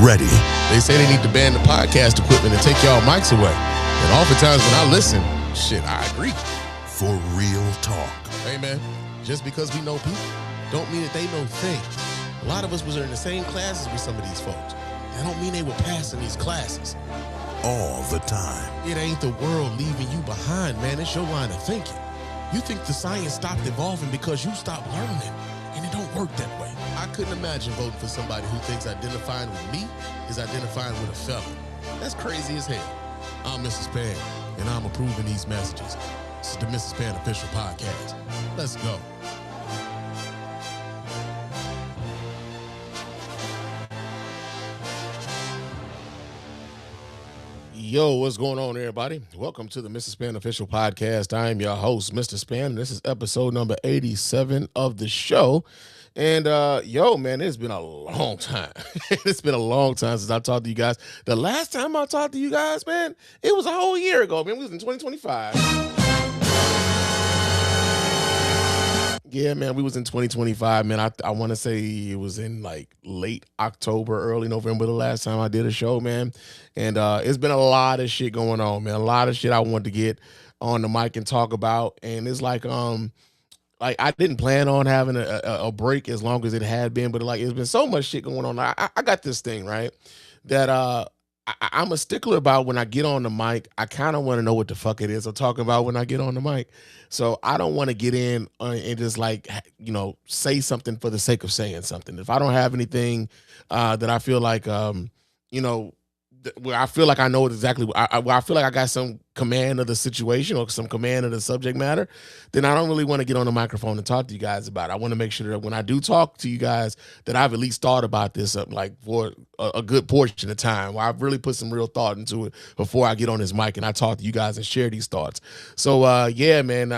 ready. They say they need to ban the podcast equipment and take y'all mics away. And oftentimes when I listen, shit, I agree. For real talk. Hey, man, just because we know people don't mean that they know things. A lot of us was in the same classes with some of these folks. That don't mean they were passing these classes. All the time. It ain't the world leaving you behind, man. It's your line of thinking. You think the science stopped evolving because you stopped learning, and it don't work that way. I couldn't imagine voting for somebody who thinks identifying with me is identifying with a felon. That's crazy as hell. I'm Mrs. Spann, and I'm approving these messages. This is the Mrs. Spann Official Podcast. Let's go. Yo, what's going on, everybody? Welcome to the Mrs. Spann Official Podcast. I am your host, Mr. Spann, and this is episode number 87 of the show. And, yo, man, it's been a long time. It's been a long time since I talked to you guys. The last time I talked to you guys, man, it was a whole year ago. Man, we was in 2025. Yeah, man, we was in 2025, man. I want to say it was in like late October, early November the last time I did a show, man. And it's been a lot of shit going on, man. A lot of shit I wanted to get on the mic and talk about. And it's like I didn't plan on having a break as long as it had been, but like it's been so much shit going on. I got this thing, right, that I'm a stickler about when I get on the mic. I kind of want to know what the fuck it is I'm talking about when I get on the mic. So I don't want to get in and just like, you know, say something for the sake of saying something. If I don't have anything that I feel like, you know, where I feel like I know exactly, where I feel like I got some command of the situation or some command of the subject matter, then I don't really want to get on the microphone and talk to you guys about it. I want to make sure that when I do talk to you guys, that I've at least thought about this like for a good portion of time, where I've really put some real thought into it before I get on this mic and I talk to you guys and share these thoughts. So yeah, man,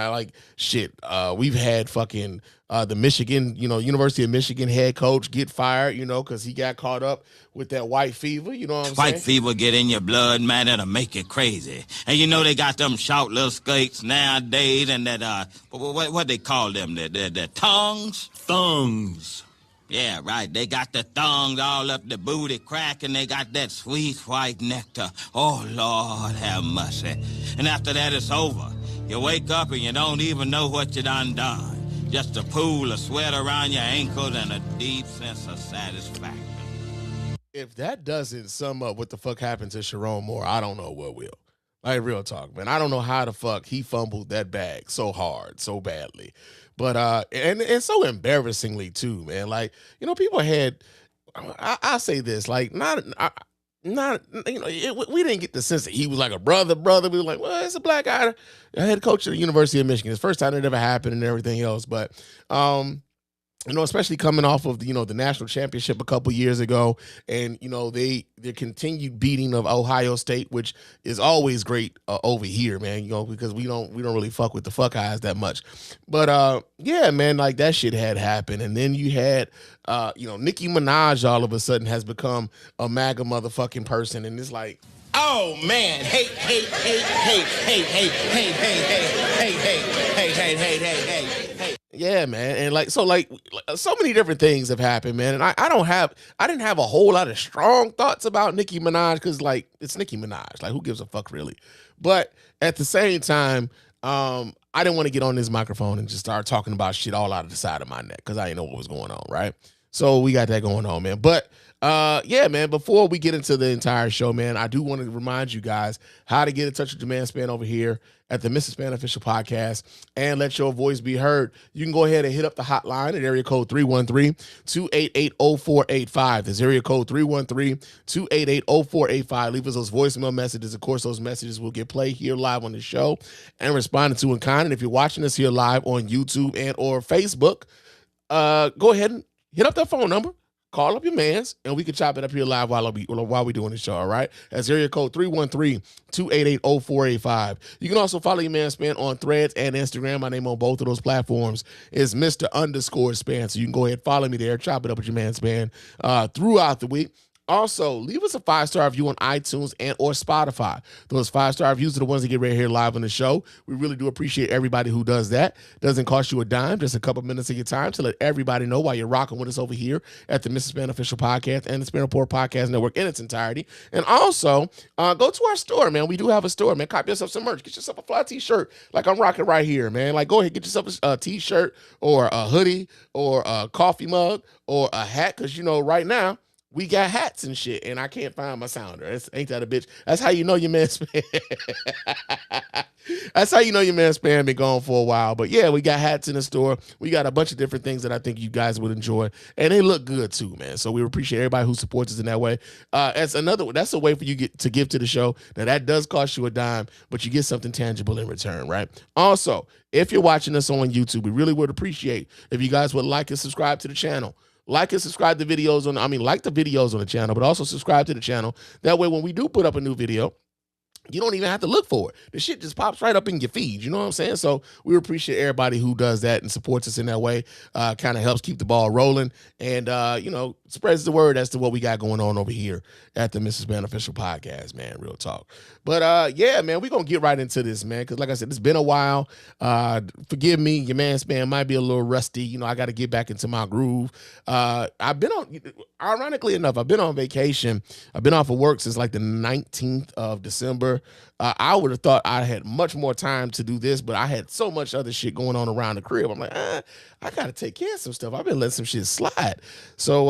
we've had fucking the Michigan, University of Michigan head coach get fired, because he got caught up with that white fever. You know what I'm saying? White fever get in your blood, man, that'll make you crazy. And you know they got them short little skates nowadays and that, what they call them, the tongues? Thongs. Yeah, right. They got the thongs all up the booty crack, and they got that sweet white nectar. Oh, Lord have mercy. And after that, it's over. You wake up and you don't even know what you done. Just a pool of sweat around your ankles and a deep sense of satisfaction. If that doesn't sum up what the fuck happened to Sharon Moore, I don't know what will. Like, real talk, man. I don't know how the fuck he fumbled that bag so hard, so badly. But, and so embarrassingly, too, man. Like, people had, I say this, like, we didn't get the sense that he was like a brother. We were like, well, it's a black guy, a head coach at the University of Michigan. It's the first time it ever happened and everything else. But, especially coming off of the national championship a couple years ago, and their continued beating of Ohio State, which is always great over here, man. Because we don't really fuck with the fuck eyes that much. But yeah, man, like that shit had happened, and then you had Nicki Minaj all of a sudden has become a MAGA motherfucking person, and it's like, Oh, man. Hey. yeah, man, and so many different things have happened, man, and I didn't have a whole lot of strong thoughts about Nicki Minaj because it's Nicki Minaj, like who gives a fuck really, but at the same time, I didn't want to get on this microphone and just start talking about shit all out of the side of my neck because I didn't know what was going on, right? So we got that going on, man, but. Yeah, man, before we get into the entire show, man, I do want to remind you guys how to get in touch with your man Spann over here at the Mrs. Spann Official Podcast and let your voice be heard. You can go ahead and hit up the hotline at area code 313-288-0485. That's area code 313-288-0485. Leave us those voicemail messages. Of course, those messages will get played here live on the show and responded to in kind. And if you're watching us here live on YouTube and or Facebook, go ahead and hit up that phone number. Call up your mans, and we can chop it up here live while we doing the show, all right? That's area code 313-288-0485. You can also follow your man Spann on Threads and Instagram. My name on both of those platforms is Mr. _Spann. So you can go ahead and follow me there, chop it up with your man Spann throughout the week. Also, leave us a 5-star review on iTunes and or Spotify. Those 5-star reviews are the ones that get right here live on the show. We really do appreciate everybody who does that. Doesn't cost you a dime, just a couple minutes of your time to let everybody know why you're rocking with us over here at the Mrs. Spann Official Podcast and the Spann Report Podcast Network in its entirety. And also, go to our store, man. We do have a store, man. Copy yourself some merch. Get yourself a fly t-shirt like I'm rocking right here, man. Like, go ahead, get yourself a t-shirt or a hoodie or a coffee mug or a hat, because, you know, right now, we got hats and shit, and I can't find my sounder. Ain't that a bitch? That's how you know your man Spann. That's how you know your man Spann been gone for a while. But yeah, we got hats in the store. We got a bunch of different things that I think you guys would enjoy, and they look good too, man. So we appreciate everybody who supports us in that way. That's a way for you to give to the show. Now that does cost you a dime, but you get something tangible in return, right? Also, if you're watching us on YouTube, we really would appreciate if you guys would like and subscribe to the channel. Like and subscribe to videos like the videos on the channel, but also subscribe to the channel. That way, when we do put up a new video, you don't even have to look for it. The shit just pops right up in your feed. You know what I'm saying? So we appreciate everybody who does that and supports us in that way. Kind of helps keep the ball rolling and, spreads the word as to what we got going on over here at the Mrs. Spann Official Podcast, man. Real talk. But, yeah, man, we're going to get right into this, man, because like I said, it's been a while. Forgive me. Your man Spann might be a little rusty. You know, I got to get back into my groove. Ironically enough, I've been on vacation. I've been off of work since like the 19th of December. I would have thought I had much more time to do this, but I had so much other shit going on around the crib. I'm like, I got to take care of some stuff. I've been letting some shit slide. So,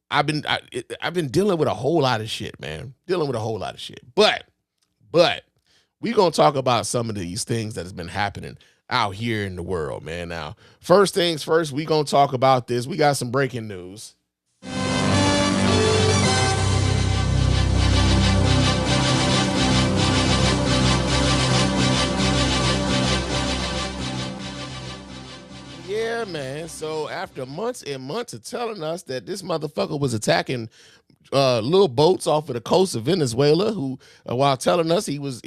I've been dealing with a whole lot of shit, man. But we're going to talk about some of these things that has been happening out here in the world, man. Now, first things first, we're going to talk about this. We got some breaking news. Yeah, man. So after months and months of telling us that this motherfucker was attacking little boats off of the coast of Venezuela, who while telling us they was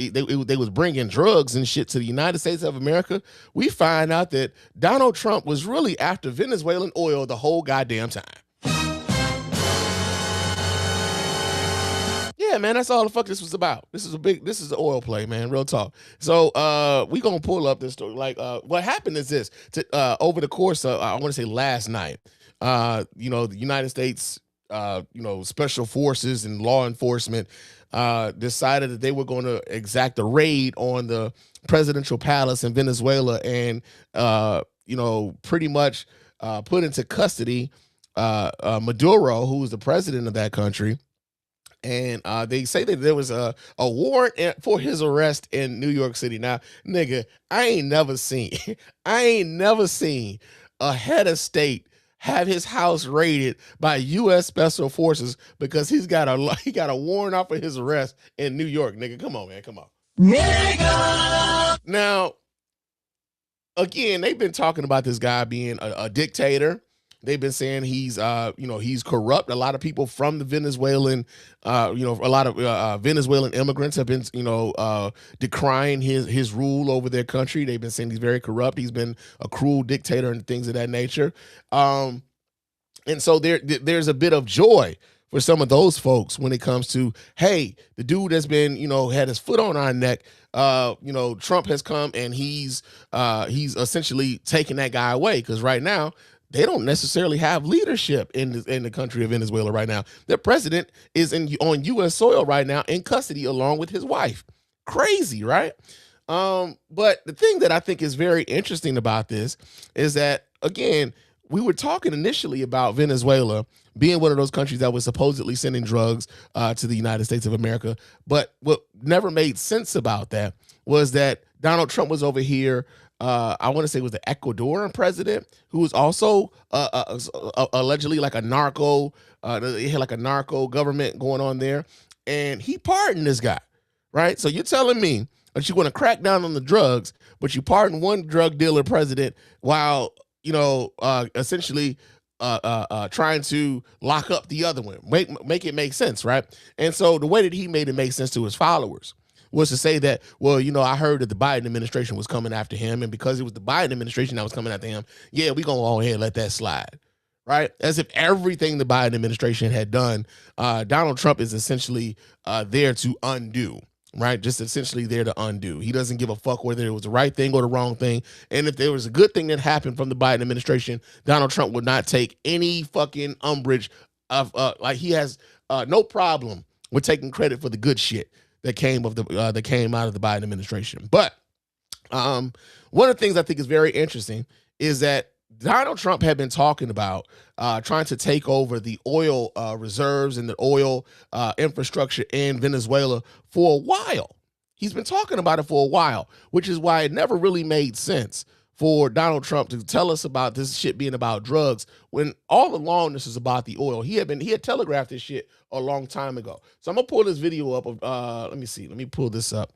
bringing drugs and shit to the United States of America, we find out that Donald Trump was really after Venezuelan oil the whole goddamn time. Yeah, man, that's all the fuck this was about. This is an oil play, man. Real talk. So we gonna pull up this story. Like, what happened is this: over the course of I want to say last night, the United States, special forces and law enforcement decided that they were going to exact a raid on the presidential palace in Venezuela and pretty much put into custody Maduro, who was the president of that country. And they say that there was a warrant for his arrest in New York City. Now, nigga, I ain't never seen a head of state have his house raided by U.S. Special Forces because he got a warrant out for his arrest in New York. Nigga, come on, man, come on. Nigga! Now, again, they've been talking about this guy being a dictator. They've been saying he's corrupt. A lot of people from the Venezuelan, a lot of Venezuelan immigrants have been, decrying his rule over their country. They've been saying he's very corrupt. He's been a cruel dictator and things of that nature. And so there's a bit of joy for some of those folks when it comes to, hey, the dude that's been, had his foot on our neck. Trump has come and he's essentially taking that guy away, because right now, they don't necessarily have leadership in the country of Venezuela right now. Their president is on U.S. soil right now in custody along with his wife. Crazy, right? But the thing that I think is very interesting about this is that, again, we were talking initially about Venezuela being one of those countries that was supposedly sending drugs to the United States of America. But what never made sense about that was that Donald Trump was over here. I want to say it was the Ecuadorian president who was also allegedly like a narco, he had like a narco government going on there, and he pardoned this guy, right? So you're telling me that you're going to crack down on the drugs, but you pardon one drug dealer president while essentially trying to lock up the other one, make it make sense, right? And so the way that he made it make sense to his followers was to say that, well, I heard that the Biden administration was coming after him, and because it was the Biden administration that was coming after him, yeah, we gonna go ahead and let that slide, right? As if everything the Biden administration had done, Donald Trump is essentially there to undo, right? Just essentially there to undo. He doesn't give a fuck whether it was the right thing or the wrong thing. And if there was a good thing that happened from the Biden administration, Donald Trump would not take any fucking umbrage of, like he has no problem with taking credit for the good shit that came of the that came out of the Biden administration. But one of the things I think is very interesting is that Donald Trump had been talking about trying to take over the oil reserves and the oil infrastructure in Venezuela for a while. He's been talking about it for a while, which is why it never really made sense for Donald Trump to tell us about this shit being about drugs when all along this is about the oil. He had telegraphed this shit a long time ago. So I'm gonna pull this video up of let me pull this up.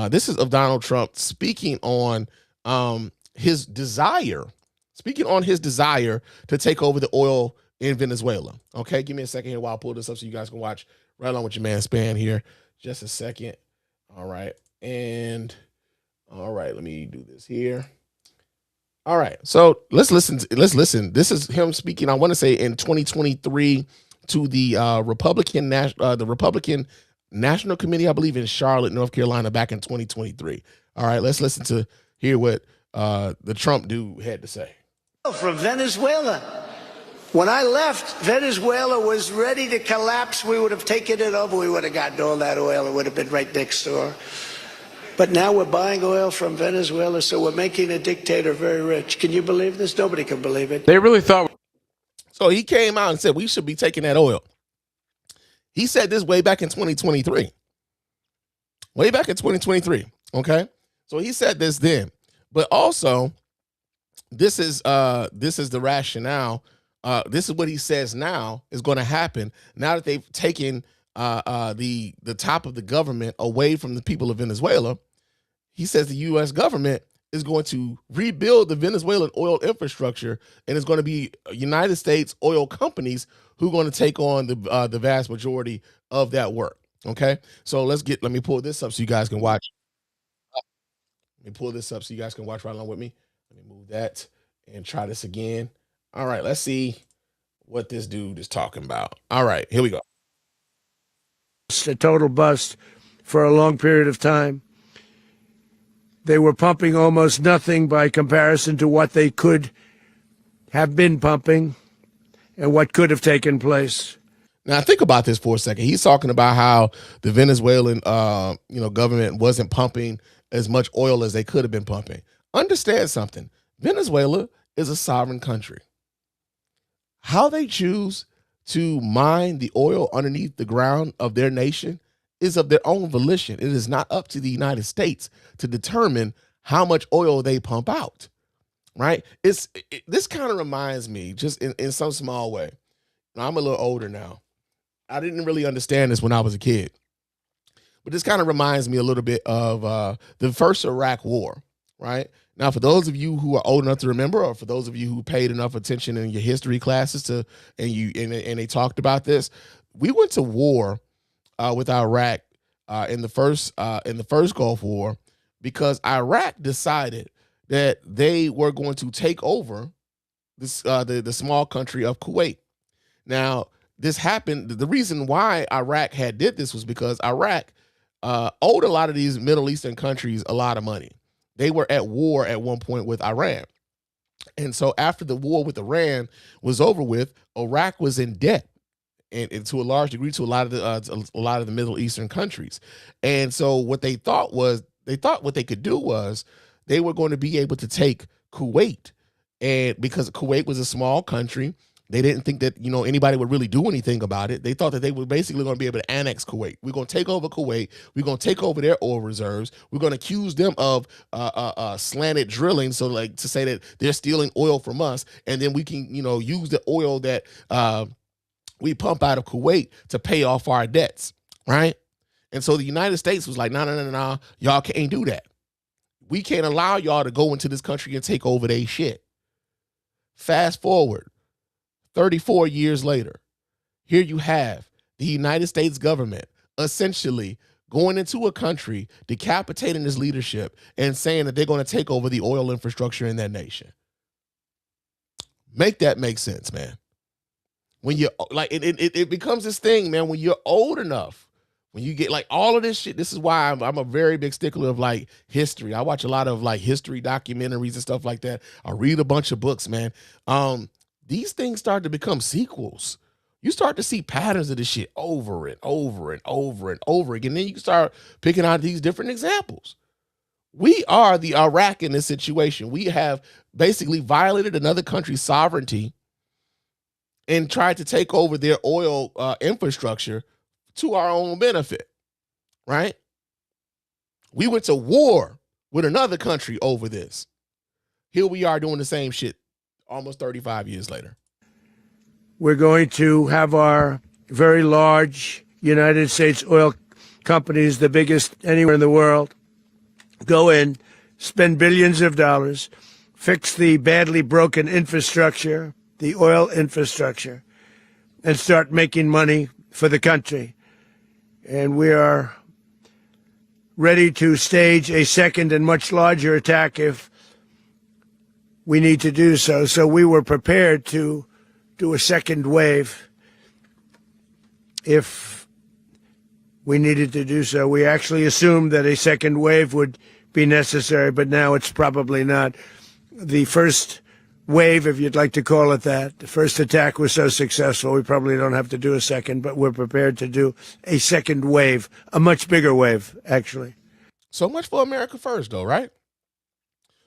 This is of Donald Trump speaking on his desire to take over the oil in Venezuela. Okay, give me a second here while I pull this up so you guys can watch right along with your man Spann here. Just a second. All right, let me do this here. All right, so let's listen. This is him speaking, I want to say in 2023 to the Republican National Committee, I believe in Charlotte, North Carolina, back in 2023. All right, let's listen to hear what the Trump dude had to say. From Venezuela. When I left, Venezuela was ready to collapse. We would have taken it over. We would have gotten all that oil. It would have been right next door. But now we're buying oil from Venezuela, so we're making a dictator very rich. Can you believe this? Nobody can believe it. They really thought. So he came out and said we should be taking that oil. He said this way back in 2023. Way back in 2023. Okay. So he said this then. But also, this is the rationale. This is what he says now is going to happen now that they've taken the top of the government away from the people of Venezuela. He says the U.S. government is going to rebuild the Venezuelan oil infrastructure, and it's going to be United States oil companies who are going to take on the vast majority of that work. Okay, so let me pull this up so you guys can watch. Let me pull this up so you guys can watch right along with me. Let me move that and try this again. All right, let's see what this dude is talking about. All right, here we go. A total bust for a long period of time. They were pumping almost nothing by comparison to what they could have been pumping and what could have taken place. Now think about this for a second. He's talking about how the Venezuelan government wasn't pumping as much oil as they could have been pumping. Understand something. Venezuela is a sovereign country. How they choose to mine the oil underneath the ground of their nation is of their own volition. It is not up to the United States to determine how much oil they pump out, right? This kind of reminds me, just in some small way. Now, I'm a little older now. I didn't really understand this when I was a kid. But this kind of reminds me a little bit of the first Iraq War, right? Now, for those of you who are old enough to remember, or for those of you who paid enough attention in your history classes and they talked about this, we went to war with Iraq in the first Gulf War because Iraq decided that they were going to take over this the small country of Kuwait. Now, this happened. The reason why Iraq did this was because Iraq owed a lot of these Middle Eastern countries a lot of money. They were at war at one point with Iran. And so after the war with Iran was over with, Iraq was in debt. And to a large degree to a lot of the Middle Eastern countries. And so what they thought what they could do was they were going to be able to take Kuwait. And because Kuwait was a small country, they didn't think that, anybody would really do anything about it. They thought that they were basically going to be able to annex Kuwait. We're going to take over Kuwait. We're going to take over their oil reserves. We're going to accuse them of slanted drilling, so like to say that they're stealing oil from us, and then we can, use the oil that we pump out of Kuwait to pay off our debts, right? And so the United States was like, no, y'all can't do that. We can't allow y'all to go into this country and take over their shit. Fast forward, 34 years later, here you have the United States government essentially going into a country, decapitating its leadership, and saying that they're going to take over the oil infrastructure in that nation. Make that make sense, man. When you're like, it becomes this thing, man, when you're old enough, when you get like all of this shit. This is why I'm a very big stickler of like history. I watch a lot of like history documentaries and stuff like that. I read a bunch of books, man. These things start to become sequels. You start to see patterns of this shit over and over and over and over again. Then you can start picking out these different examples. We are the Iraq in this situation. We have basically violated another country's sovereignty and tried to take over their oil infrastructure to our own benefit, right? We went to war with another country over this. Here we are doing the same shit almost 35 years later. We're going to have our very large United States oil companies, the biggest anywhere in the world, go in, spend billions of dollars, fix the badly broken infrastructure, the oil infrastructure, and start making money for the country. And we are ready to stage a second and much larger attack if we need to do so. So we were prepared to do a second wave if we needed to do so. We actually assumed that a second wave would be necessary, but now it's probably not. The first wave, if you'd like to call it that, the first attack was so successful, we probably don't have to do a second, but we're prepared to do a second wave, a much bigger wave, actually. So much for America first, though, right?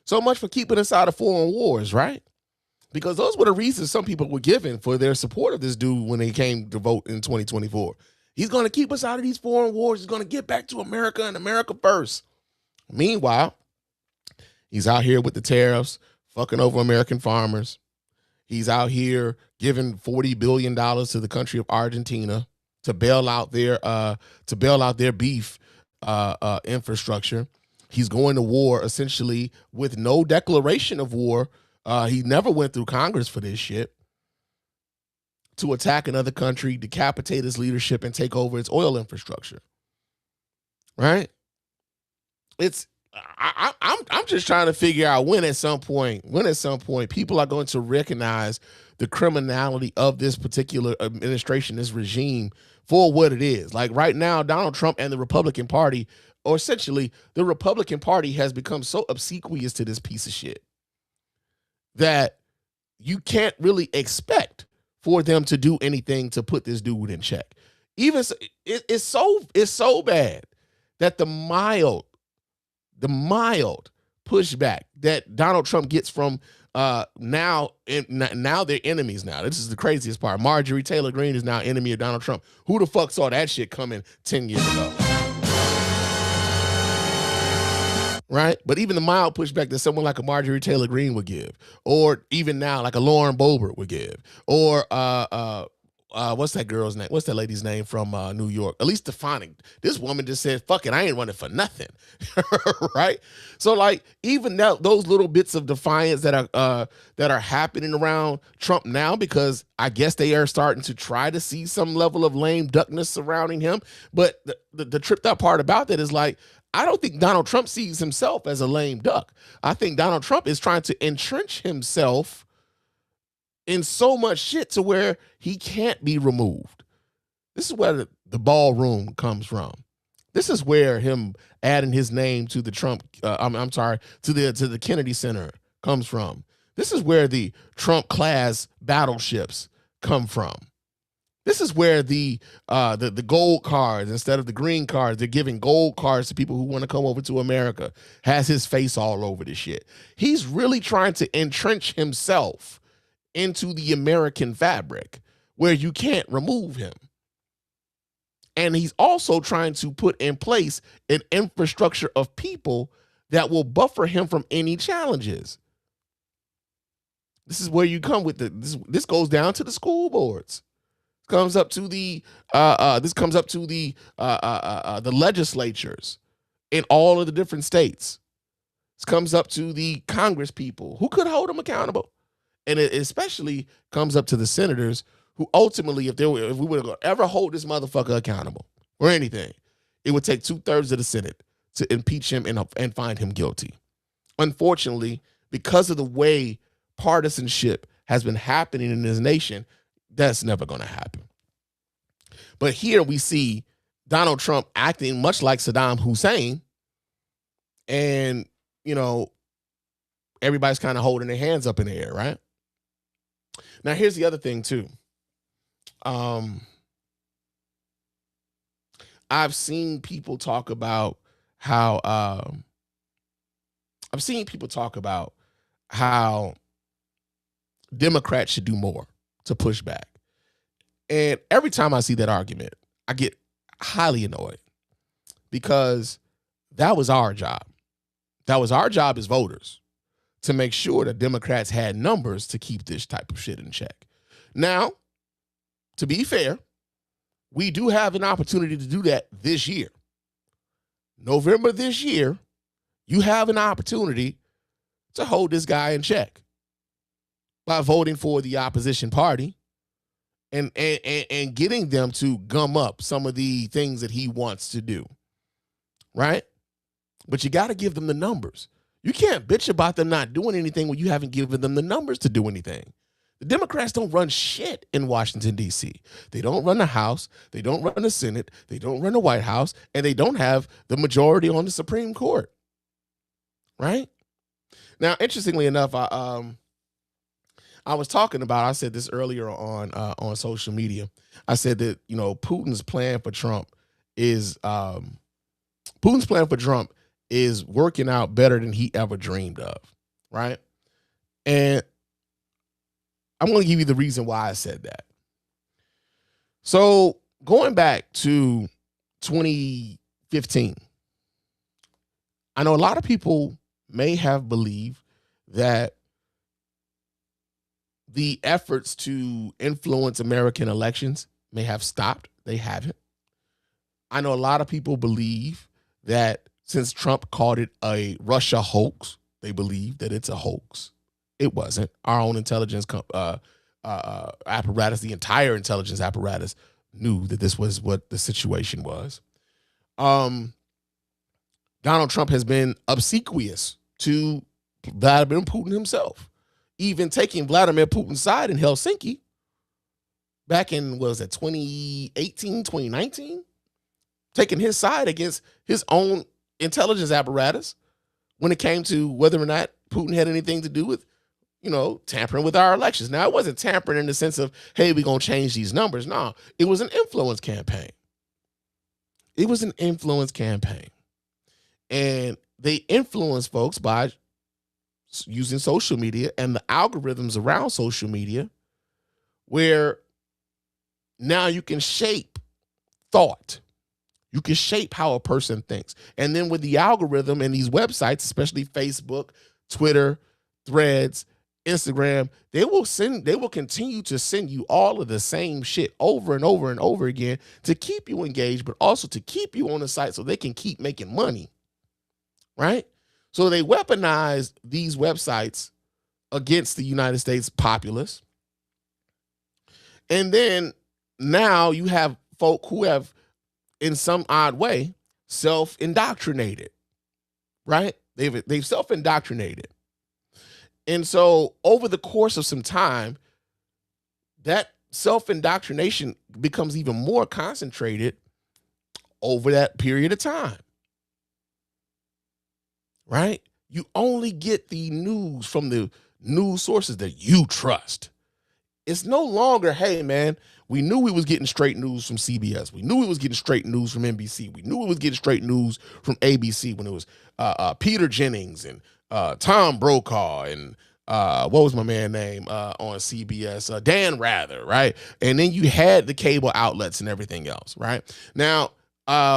So much for keeping us out of foreign wars, right? Because those were the reasons some people were given for their support of this dude when they came to vote in 2024. He's going to keep us out of these foreign wars. He's going to get back to America and America first. Meanwhile, he's out here with the tariffs, fucking over American farmers. He's out here giving $40 billion to the country of Argentina to bail out their beef infrastructure. He's going to war essentially with no declaration of war. He never went through Congress for this shit, to attack another country, decapitate its leadership, and take over its oil infrastructure. Right? I'm just trying to figure out when at some point people are going to recognize the criminality of this particular administration, this regime, for what it is. Like right now, Donald Trump and the Republican Party, or essentially the Republican Party, has become so obsequious to this piece of shit that you can't really expect for them to do anything to put this dude in check. Even it's so bad that the mild pushback that Donald Trump gets from now they're enemies now. This is the craziest part. Marjorie Taylor Greene is now enemy of Donald Trump. Who the fuck saw that shit coming 10 years ago? Right? But even the mild pushback that someone like a Marjorie Taylor Greene would give, or even now like a Lauren Boebert would give, or what's that girl's name? What's that lady's name from New York? Elise Stefanik. This woman just said, fuck it, I ain't running for nothing. Right? So like even now, those little bits of defiance that are happening around Trump now, because I guess they are starting to try to see some level of lame duckness surrounding him. But the tripped out part about that is like, I don't think Donald Trump sees himself as a lame duck. I think Donald Trump is trying to entrench himself in so much shit to where he can't be removed. This is where the ballroom comes from. This is where him adding his name to the Trump, to the Kennedy Center comes from. This is where the Trump class battleships come from. This is where the gold cards, instead of the green cards, they're giving gold cards to people who want to come over to America, has his face all over this shit. He's really trying to entrench himself into the American fabric where you can't remove him. And he's also trying to put in place an infrastructure of people that will buffer him from any challenges. This is where you come with this goes down to the school boards. Comes up to the legislatures in all of the different states. This comes up to the Congress people who could hold them accountable. And it especially comes up to the senators who ultimately, if we would ever hold this motherfucker accountable or anything, it would take 2/3 of the Senate to impeach him and find him guilty. Unfortunately, because of the way partisanship has been happening in this nation, That's never going to happen. But here we see Donald Trump acting much like Saddam Hussein, and, you know, everybody's kind of holding their hands up in the air, right? Now, here's the other thing, too. I've seen people talk about how Democrats should do more to push back. And every time I see that argument, I get highly annoyed, because that was our job. That was our job as voters, to make sure that Democrats had numbers to keep this type of shit in check. Now, to be fair, we do have an opportunity to do that this year. November this year, you have an opportunity to hold this guy in check by voting for the opposition party and getting them to gum up some of the things that he wants to do, right? But you got to give them the numbers. You can't bitch about them not doing anything when you haven't given them the numbers to do anything. The Democrats don't run shit in Washington, D.C. They don't run the House. They don't run the Senate. They don't run the White House. And they don't have the majority on the Supreme Court, right? Now, interestingly enough, I was talking about, I said this earlier on social media. I said that, you know, Putin's plan for Trump is working out better than he ever dreamed of, right? And I'm going to give you the reason why I said that. So going back to 2015, I know a lot of people may have believed that the efforts to influence American elections may have stopped. They haven't. I know a lot of people believe that since Trump called it a Russia hoax, they believe that it's a hoax. It wasn't. Our own intelligence apparatus, the entire intelligence apparatus, knew that this was what the situation was. Donald Trump has been obsequious to Vladimir Putin himself, even taking Vladimir Putin's side in Helsinki back in, what was it, 2018, 2019? Taking his side against his own intelligence apparatus when it came to whether or not Putin had anything to do with, you know, tampering with our elections. Now, it wasn't tampering in the sense of, hey, we're going to change these numbers. No, it was an influence campaign. It was an influence campaign. And they influenced folks by using social media and the algorithms around social media, where now you can shape thought. You can shape how a person thinks. And then with the algorithm and these websites, especially Facebook, Twitter, Threads, Instagram, they will continue to send you all of the same shit over and over and over again to keep you engaged, but also to keep you on the site so they can keep making money, right? So they weaponize these websites against the United States populace. And then now you have folk who have, in some odd way, self-indoctrinated, right? They've self-indoctrinated. And so over the course of some time, that self-indoctrination becomes even more concentrated over that period of time, right? You only get the news from the news sources that you trust. It's no longer, hey, man, we knew we was getting straight news from CBS. We knew we was getting straight news from NBC. We knew we was getting straight news from ABC when it was Peter Jennings and Tom Brokaw and what was my man name on CBS? Dan Rather, right? And then you had the cable outlets and everything else, right? Now,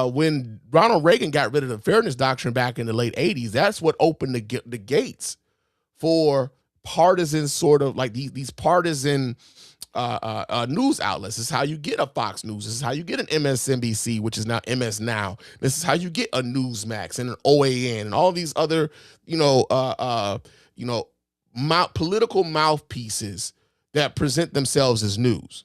when Ronald Reagan got rid of the fairness doctrine back in the late 80s, that's what opened the gates for partisan sort of like these partisan news outlets. This is how you get a Fox News. This is how you get an MSNBC, which is now MS Now. This is how you get a Newsmax and an OAN and all these other, political mouthpieces that present themselves as news.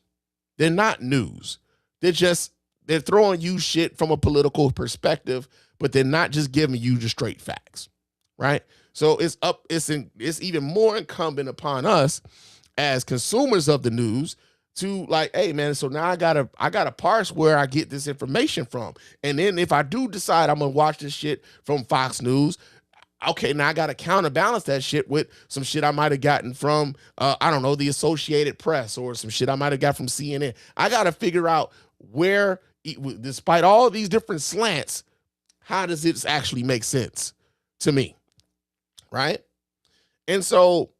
They're not news. They're throwing you shit from a political perspective, but they're not just giving you the straight facts, right? So it's even more incumbent upon us as consumers of the news to like, hey man, so now I gotta parse where I get this information from. And then if I do decide I'm gonna watch this shit from Fox News, okay, now I gotta counterbalance that shit with some shit I might have gotten from I don't know, the Associated Press, or some shit I might have got from CNN. I gotta figure out where, despite all these different slants, how does it actually make sense to me, right? And so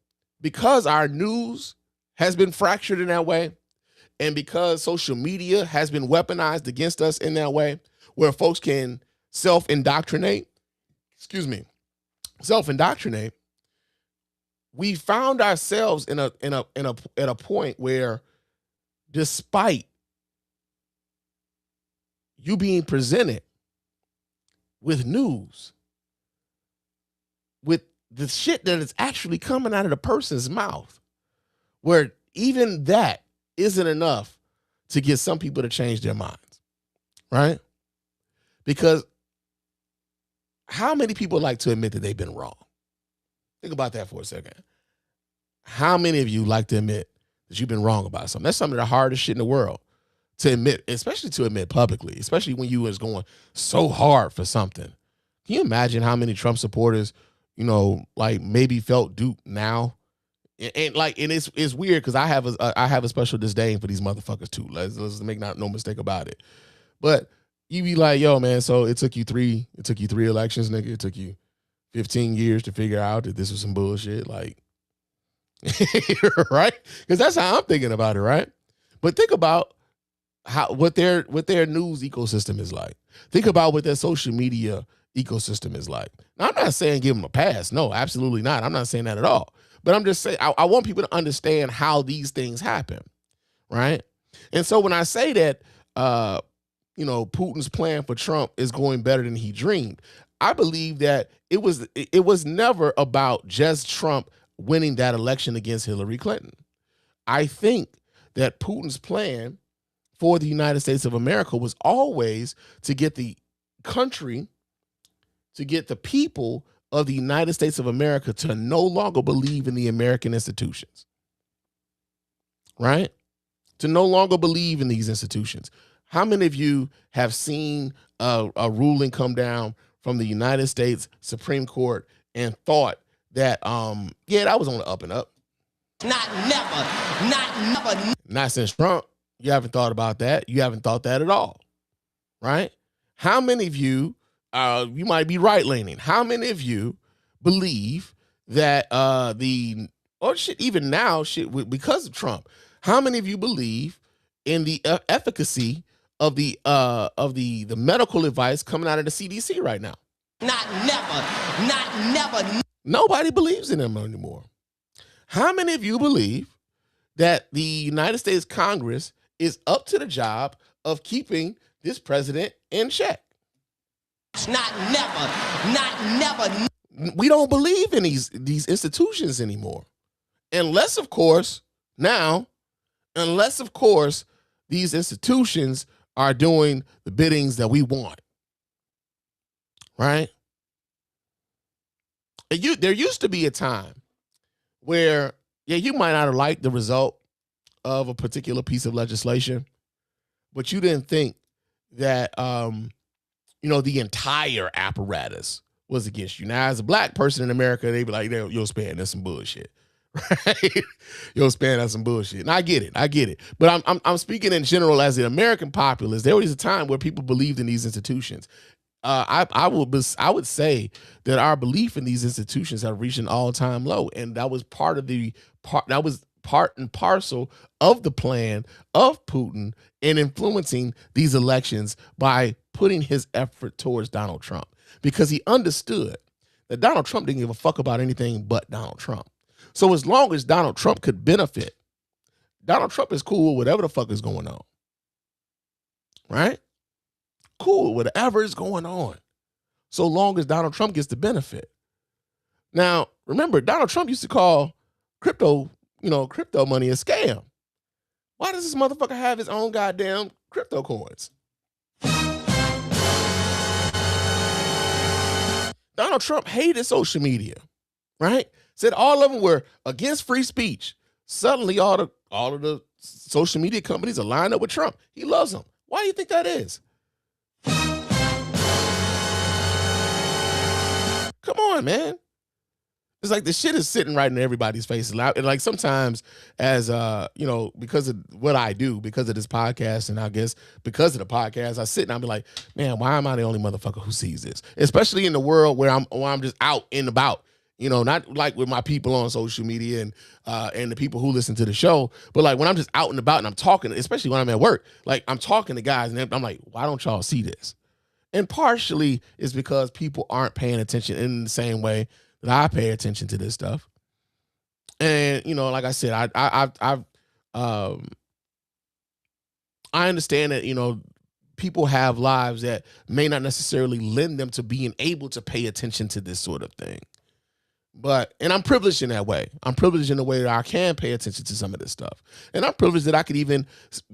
because our news has been fractured in that way, and because social media has been weaponized against us in that way, where folks can self-indoctrinate, we found ourselves in a point where, despite you being presented with news, with the shit that is actually coming out of the person's mouth, where even that isn't enough to get some people to change their minds, right? Because how many people like to admit that they've been wrong? Think about that for a second. How many of you like to admit that you've been wrong about something? That's some of the hardest shit in the world to admit, especially to admit publicly, especially when you was going so hard for something. Can you imagine how many Trump supporters, like maybe felt duped now? And it's weird because I have a special disdain for these motherfuckers too. Let's make no mistake about it. But you be like, yo, man, so it took you three elections, nigga. It took you 15 years to figure out that this was some bullshit, like, right? Because that's how I'm thinking about it, right? But think about what their news ecosystem is like. Think about what their social media ecosystem is like. Now, I'm not saying give them a pass. No, absolutely not. I'm not saying that at all. But I'm just saying I want people to understand how these things happen, right? And so when I say that, Putin's plan for Trump is going better than he dreamed, I believe that it was never about just Trump winning that election against Hillary Clinton. I think that Putin's plan for the United States of America was always to get the country, to get the people of the United States of America to no longer believe in the American institutions, right? To no longer believe in these institutions. How many of you have seen a ruling come down from the United States Supreme Court and thought that, that was on the up and up? Not never. Not since Trump. You haven't thought about that. You haven't thought that at all, right? How many of you, you might be right-leaning, how many of you believe that even now, because of Trump, how many of you believe in the efficacy of the medical advice coming out of the CDC right now? Not never. Nobody believes in them anymore. How many of you believe that the United States Congress is up to the job of keeping this president in check? Not never. We don't believe in these institutions anymore. Unless, of course, these institutions are doing the biddings that we want. Right? There used to be a time where, you might not have liked the result of a particular piece of legislation, but you didn't think that, the entire apparatus was against you. Now, as a black person in America, they be like, yo, Spann, that's some bullshit. Right? Yo, Spann, that's some bullshit. And I get it. But I'm speaking in general as the American populace. There was a time where people believed in these institutions. I would say that our belief in these institutions have reached an all-time low, and that was part and parcel of the plan of Putin in influencing these elections by putting his effort towards Donald Trump, because he understood that Donald Trump didn't give a fuck about anything but Donald Trump. So as long as Donald Trump could benefit, Donald Trump is cool with whatever the fuck is going on, right? Cool, whatever is going on, so long as Donald Trump gets the benefit. Now, remember, Donald Trump used to call crypto money a scam. Why does this motherfucker have his own goddamn crypto coins? Donald Trump hated social media, right? Said all of them were against free speech. Suddenly, all of the social media companies are lined up with Trump. He loves them. Why do you think that is? Come on, man. It's like the shit is sitting right in everybody's face. And like sometimes as, because of what I do, because of this podcast, and I guess because of the podcast, I sit and I'll be like, man, why am I the only motherfucker who sees this? Especially in the world where I'm just out and about, not like with my people on social media and the people who listen to the show, but like when I'm just out and about and I'm talking, especially when I'm at work, like I'm talking to guys and I'm like, why don't y'all see this? And partially it's because people aren't paying attention in the same way that I pay attention to this stuff. And, like I said, I understand that, people have lives that may not necessarily lend them to being able to pay attention to this sort of thing. And I'm privileged in that way. I'm privileged in the way that I can pay attention to some of this stuff. And I'm privileged that I could even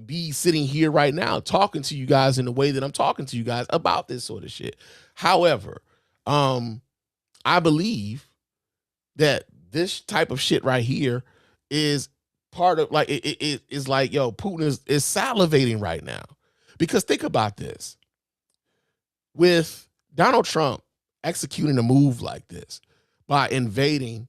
be sitting here right now talking to you guys in the way that I'm talking to you guys about this sort of shit. However, I believe that this type of shit right here is part of like it is like, yo, Putin is salivating right now. Because think about this. With Donald Trump executing a move like this by invading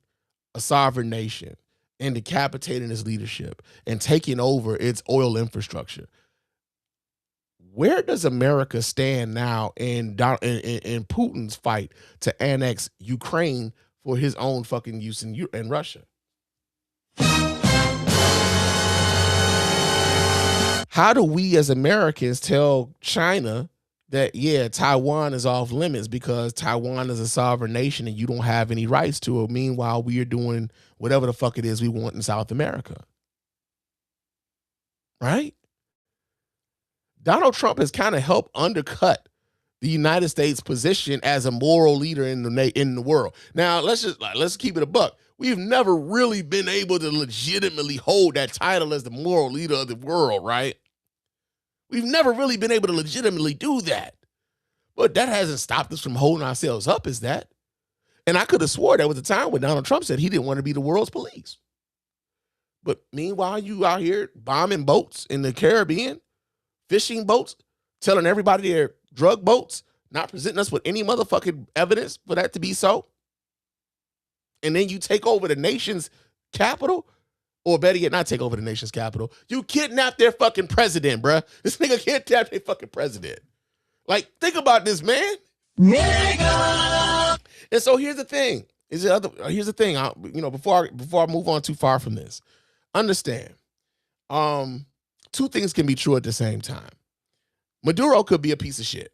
a sovereign nation and decapitating its leadership and taking over its oil infrastructure, where does America stand now in Putin's fight to annex Ukraine for his own fucking use in Russia? How do we as Americans tell China that, yeah, Taiwan is off limits because Taiwan is a sovereign nation and you don't have any rights to it? Meanwhile, we are doing whatever the fuck it is we want in South America. Right? Donald Trump has kind of helped undercut the United States position as a moral leader in the world. Now, let's keep it a buck. We've never really been able to legitimately hold that title as the moral leader of the world, right? We've never really been able to legitimately do that. But that hasn't stopped us from holding ourselves up as that. And I could have swore there was a time when Donald Trump said he didn't want to be the world's police. But meanwhile, you out here bombing boats in the Caribbean, fishing boats, telling everybody they're drug boats, not presenting us with any motherfucking evidence for that to be so. And then you take over the nation's capital, or better yet, not take over the nation's capital. You kidnap their fucking president, bruh. This nigga kidnapped their fucking president. Like, think about this, man. Nigga! And so here's the thing. Here's the thing. Before I move on too far from this, understand. Two things can be true at the same time. Maduro could be a piece of shit.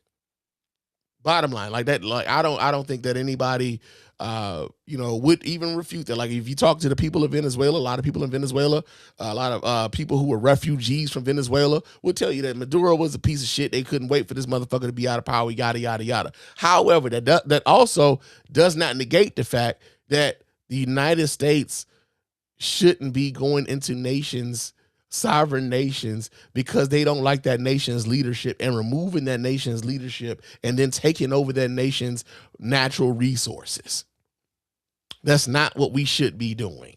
Bottom line, like that. Like I don't think that anybody, would even refute that. Like if you talk to the people of Venezuela, a lot of people in Venezuela, a lot of people who were refugees from Venezuela would tell you that Maduro was a piece of shit. They couldn't wait for this motherfucker to be out of power. Yada yada yada. However, that also does not negate the fact that the United States shouldn't be going into sovereign nations because they don't like that nation's leadership and removing that nation's leadership and then taking over that nation's natural resources. That's not what we should be doing.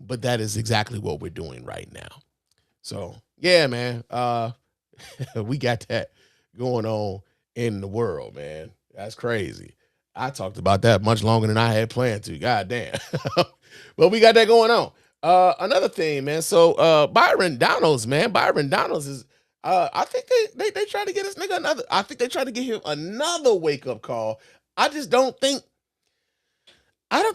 But that is exactly what we're doing right now. So, yeah, man, we got that going on in the world, man. That's crazy. I talked about that much longer than I had planned to. God damn. But we got that going on. Another thing, man. So Byron Donalds, man. Byron Donalds is I think they try to get this nigga I think they try to get him another wake-up call. I don't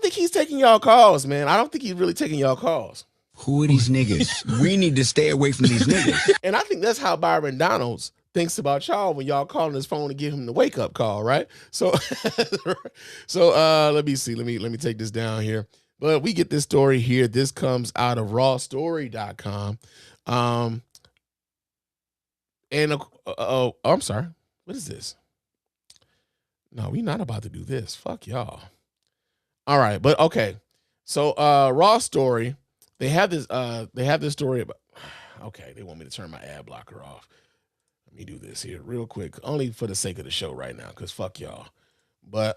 think he's taking y'all calls, man. I don't think he's really taking y'all calls. Who are these niggas? We need to stay away from these niggas. And I think that's how Byron Donalds thinks about y'all when y'all calling his phone to give him the wake-up call, right? So let me see. Let me take this down here. But we get this story here. This comes out of rawstory.com. I'm sorry. What is this? No, we're not about to do this. Fuck y'all. All right, but okay. So Raw Story, they have this story about, okay, they want me to turn my ad blocker off. Let me do this here real quick, only for the sake of the show right now, because fuck y'all. But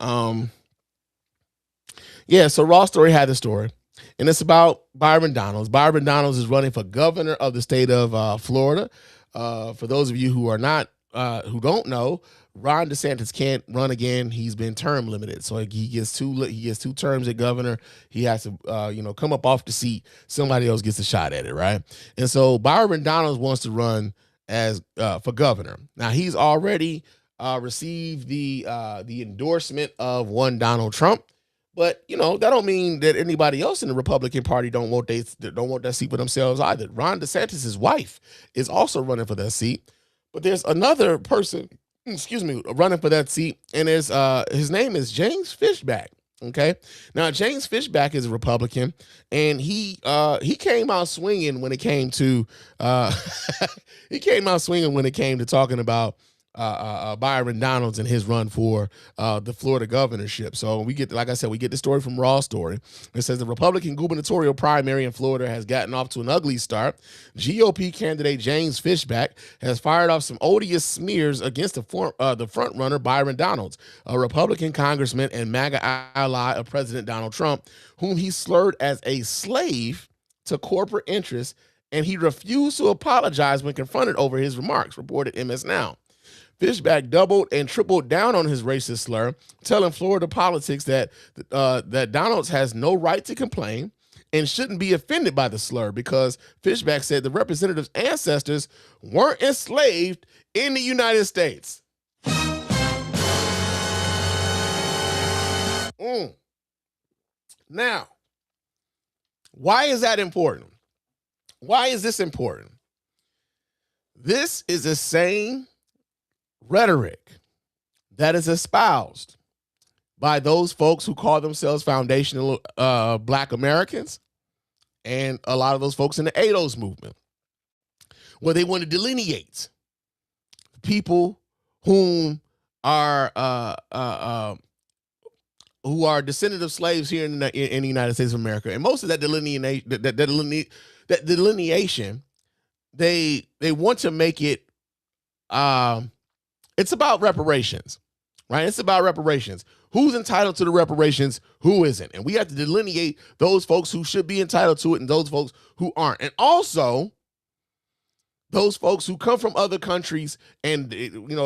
yeah, so Raw Story had the story. and it's about Byron Donalds. Byron Donalds is running for governor of the state of Florida. For those of you who are not, who don't know, Ron DeSantis can't run again. He's been term limited, so he gets two terms at governor. He has to, come up off the seat. Somebody else gets a shot at it, right? And so Byron Donalds wants to run as for governor. Now he's already received the endorsement of one Donald Trump. But that don't mean that anybody else in the Republican Party don't want that seat for themselves either. Ron DeSantis' wife is also running for that seat, but there's another person, running for that seat, and his name is James Fishback. Okay, now James Fishback is a Republican, and he came out swinging when it came to talking about Byron Donalds and his run for the Florida governorship. So we get the story from Raw Story. It says the Republican gubernatorial primary in Florida has gotten off to an ugly start. GOP candidate James Fishback has fired off some odious smears against the front runner Byron Donalds, a Republican congressman and MAGA ally of President Donald Trump, whom he slurred as a slave to corporate interests, and he refused to apologize when confronted over his remarks, reported MS Now. Fishback doubled and tripled down on his racist slur, telling Florida Politics that Donalds has no right to complain and shouldn't be offended by the slur because Fishback said the representative's ancestors weren't enslaved in the United States. Now, why is that important? Why is this important? This is the same rhetoric that is espoused by those folks who call themselves foundational Black Americans and a lot of those folks in the ADOS movement, where they want to delineate people who are descendants of slaves here in the United States of America. And most of that delineation, they want to make it it's about reparations, right? It's about reparations. Who's entitled to the reparations, who isn't? And we have to delineate those folks who should be entitled to it and those folks who aren't. And also, those folks who come from other countries and,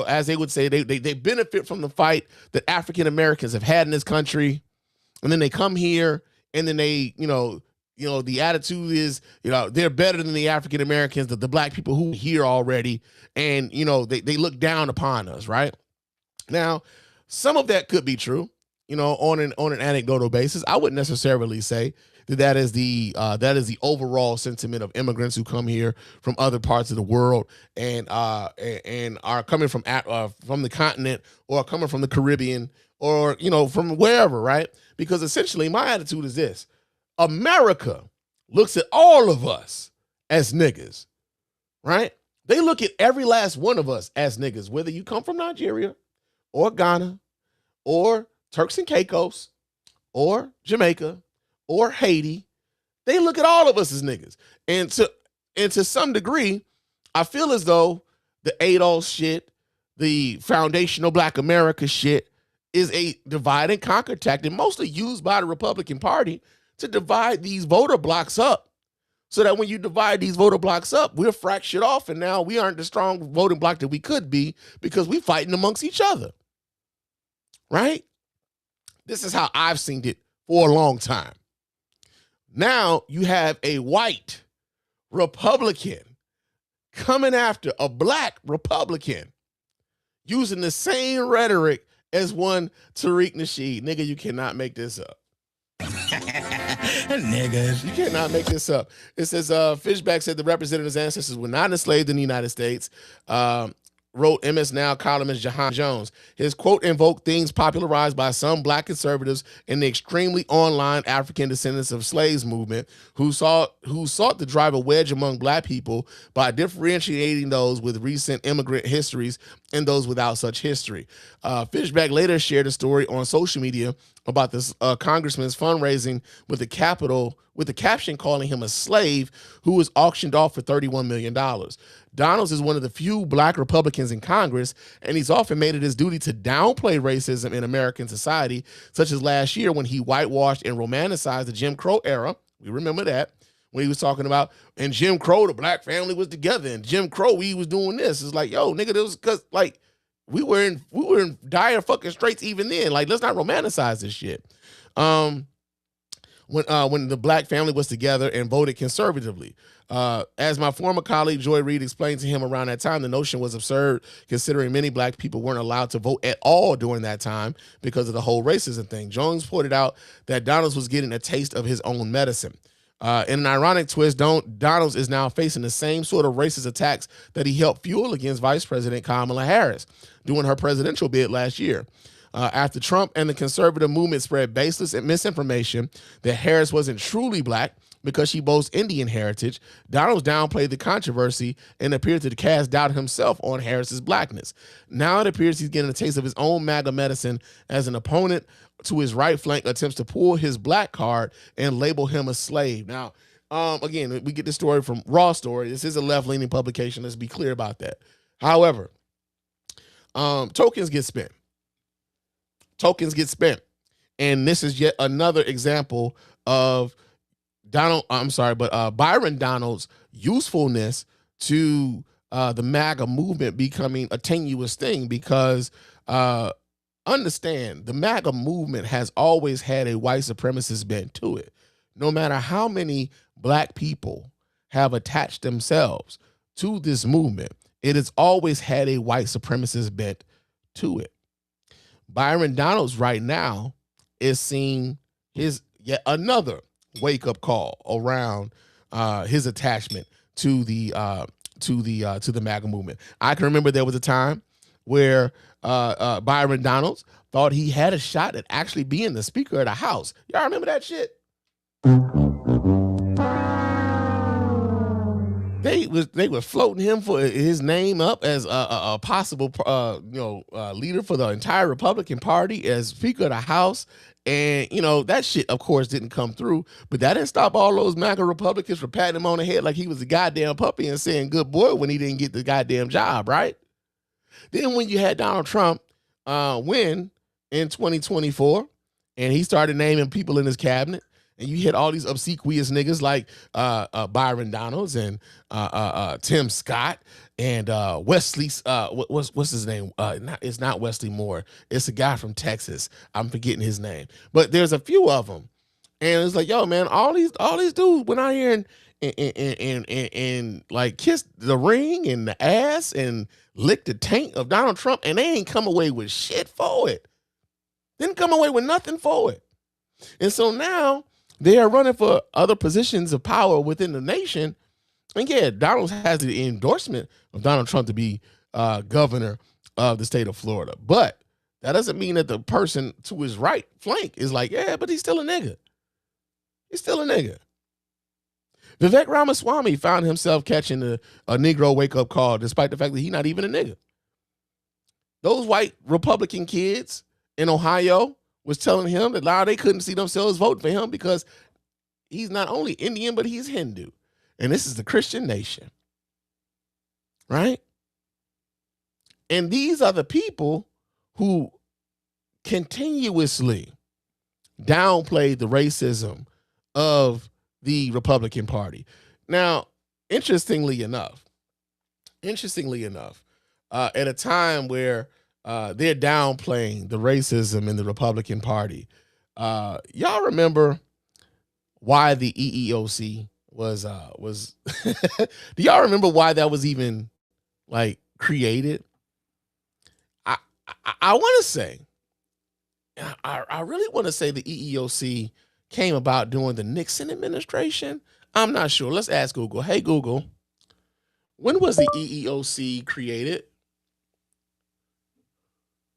as they would say, they benefit from the fight that African Americans have had in this country. And then they come here and then they, the attitude is, they're better than the African Americans, the Black people who are here already. And, they look down upon us, right? Now, some of that could be true, on an anecdotal basis. I wouldn't necessarily say that is the overall sentiment of immigrants who come here from other parts of the world and are coming from the continent or coming from the Caribbean or, from wherever, right? Because essentially my attitude is this: America looks at all of us as niggas, right? They look at every last one of us as niggas, whether you come from Nigeria or Ghana or Turks and Caicos or Jamaica or Haiti. They look at all of us as niggas. And to some degree, I feel as though the ADOS shit, the foundational Black America shit is a divide and conquer tactic, mostly used by the Republican Party to divide these voter blocks up, so that when you divide these voter blocks up, we're fractured off, and now we aren't the strong voting block that we could be because we're fighting amongst each other, right? This is how I've seen it for a long time. Now you have a white Republican coming after a Black Republican using the same rhetoric as one Tariq Nasheed. Nigga, you cannot make this up. Niggas. You cannot make this up. It says Fishback said the representative's ancestors were not enslaved in the United States. Wrote MS Now columnist Jahan Jones. His quote invoked themes popularized by some Black conservatives in the extremely online African descendants of slaves movement who sought to drive a wedge among Black people by differentiating those with recent immigrant histories and those without such history. Fishback later shared a story on social media about this congressman's fundraising with the caption calling him a slave who was auctioned off for $31 million. Donalds is one of the few black Republicans in Congress, and he's often made it his duty to downplay racism in American society, such as last year when he whitewashed and romanticized the Jim Crow era. We remember that, when he was talking about, in Jim Crow, the black family was together, and Jim Crow, we was doing this. It's like, yo, nigga, this was because, like, we were in dire fucking straits even then. Like, let's not romanticize this shit. When the black family was together and voted conservatively. As my former colleague Joy Reid explained to him around that time, the notion was absurd, considering many black people weren't allowed to vote at all during that time because of the whole racism thing. Jones pointed out that Donalds was getting a taste of his own medicine. In an ironic twist, Donalds is now facing the same sort of racist attacks that he helped fuel against Vice President Kamala Harris during her presidential bid last year. After Trump and the conservative movement spread baseless and misinformation that Harris wasn't truly black because she boasts Indian heritage, Donalds downplayed the controversy and appeared to cast doubt himself on Harris's blackness. Now it appears he's getting a taste of his own MAGA medicine as an opponent to his right flank attempts to pull his black card and label him a slave. Now, again, we get this story from Raw Story. This is a left-leaning publication. Let's be clear about that. However, tokens get spent. Tokens get spent. And this is yet another example of Byron Donalds' usefulness to the MAGA movement becoming a tenuous thing, because understand, the MAGA movement has always had a white supremacist bent to it. No matter how many black people have attached themselves to this movement, it has always had a white supremacist bent to it. Byron Donalds right now is seeing his yet another wake-up call around his attachment to the MAGA movement. I can remember there was a time where Byron Donalds thought he had a shot at actually being the Speaker of the House. Y'all remember that shit? They were floating him for his name up as a possible leader for the entire Republican Party as Speaker of the House. And, that shit, of course, didn't come through. But that didn't stop all those MAGA Republicans from patting him on the head like he was a goddamn puppy and saying good boy when he didn't get the goddamn job, right? Then when you had Donald Trump win in 2024, and he started naming people in his cabinet, and you hit all these obsequious niggas like Byron Donalds and Tim Scott and Wesley. What's his name? It's not Wesley Moore. It's a guy from Texas. I'm forgetting his name, but there's a few of them, and it's like, yo, man, all these dudes went out here and like kissed the ring and the ass and licked the taint of Donald Trump, and they ain't come away with shit for it. Didn't come away with nothing for it, and so now they are running for other positions of power within the nation. And yeah, Donald has the endorsement of Donald Trump to be governor of the state of Florida. But that doesn't mean that the person to his right flank is like, yeah, but he's still a nigga. He's still a nigga. Vivek Ramaswamy found himself catching a Negro wake-up call despite the fact that he's not even a nigga. Those white Republican kids in Ohio was telling him that now they couldn't see themselves voting for him because he's not only Indian, but he's Hindu. And this is the Christian nation, right? And these are the people who continuously downplayed the racism of the Republican Party. Now, interestingly enough, at a time where they're downplaying the racism in the Republican Party, y'all remember why the EEOC was do y'all remember why that was even like created? I want to say, I really want to say the EEOC came about during the Nixon administration. I'm not sure. Let's ask Google. Hey, Google, when was the EEOC created?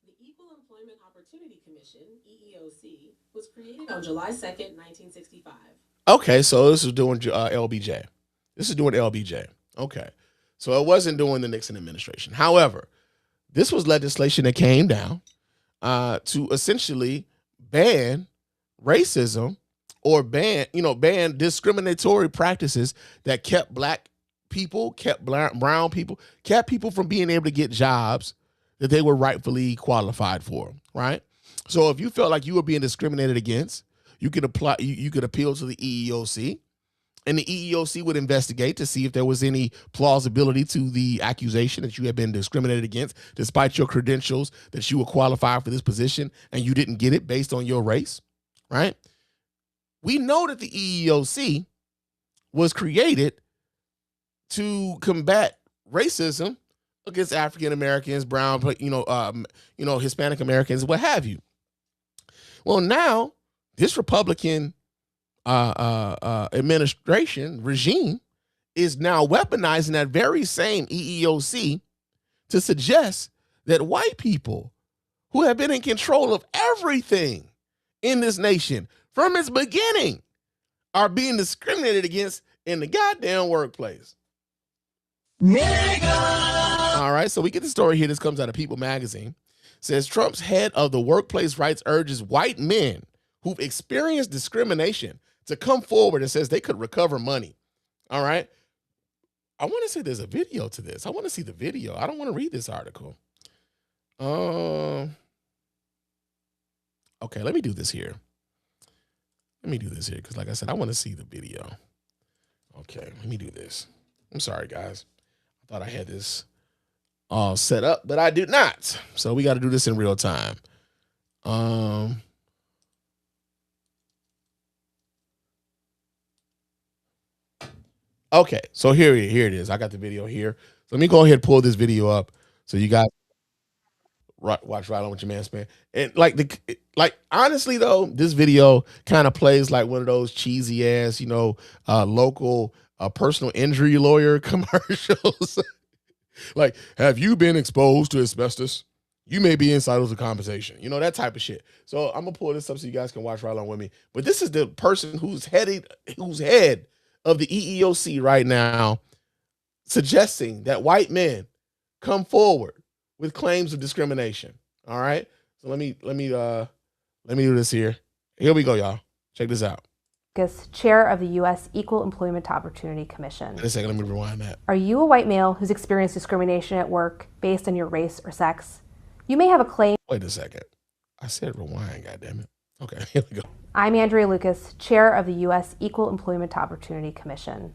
The Equal Employment Opportunity Commission, EEOC, was created on July 2nd, 1965. Okay, so this is doing LBJ. This is doing LBJ. Okay, so it wasn't during the Nixon administration. However, this was legislation that came down to essentially ban racism or ban discriminatory practices that kept black people, kept brown people, kept people from being able to get jobs that they were rightfully qualified for, right? So if you felt like you were being discriminated against, you could appeal to the EEOC, and the EEOC would investigate to see if there was any plausibility to the accusation that you had been discriminated against, despite your credentials that you were qualified for this position and you didn't get it based on your race, right? We know that the EEOC was created to combat racism against African Americans, brown, Hispanic Americans, what have you. Well, now this Republican administration regime is now weaponizing that very same EEOC to suggest that white people who have been in control of everything in this nation from its beginning are being discriminated against in the goddamn workplace. All right, so we get the story here. This comes out of People magazine. It says Trump's head of the workplace rights urges white men who've experienced discrimination to come forward and says they could recover money. All right. I want to say there's a video to this. I want to see the video. I don't want to read this article. Okay, let me do this here. Because like I said, I want to see the video. Okay, let me do this. I'm sorry, guys. I thought I had this all set up, but I do not. So we got to do this in real time. Okay, so here it is. I got the video here. So let me go ahead and pull this video up so you guys watch right on with your man Spann. And honestly though, this video kind of plays like one of those cheesy ass, local personal injury lawyer commercials. Like, have you been exposed to asbestos? You may be entitled to compensation. That type of shit. So I'm gonna pull this up so you guys can watch right along with me. But this is the person who's head of the EEOC right now, suggesting that white men come forward with claims of discrimination. All right. So let me do this here. Here we go, y'all. Check this out. Chair of the U.S. Equal Employment Opportunity Commission. Wait a second, let me rewind that. Are you a white male who's experienced discrimination at work based on your race or sex? You may have a claim. Wait a second. I said rewind, goddammit. Okay, here we go. I'm Andrea Lucas, Chair of the U.S. Equal Employment Opportunity Commission.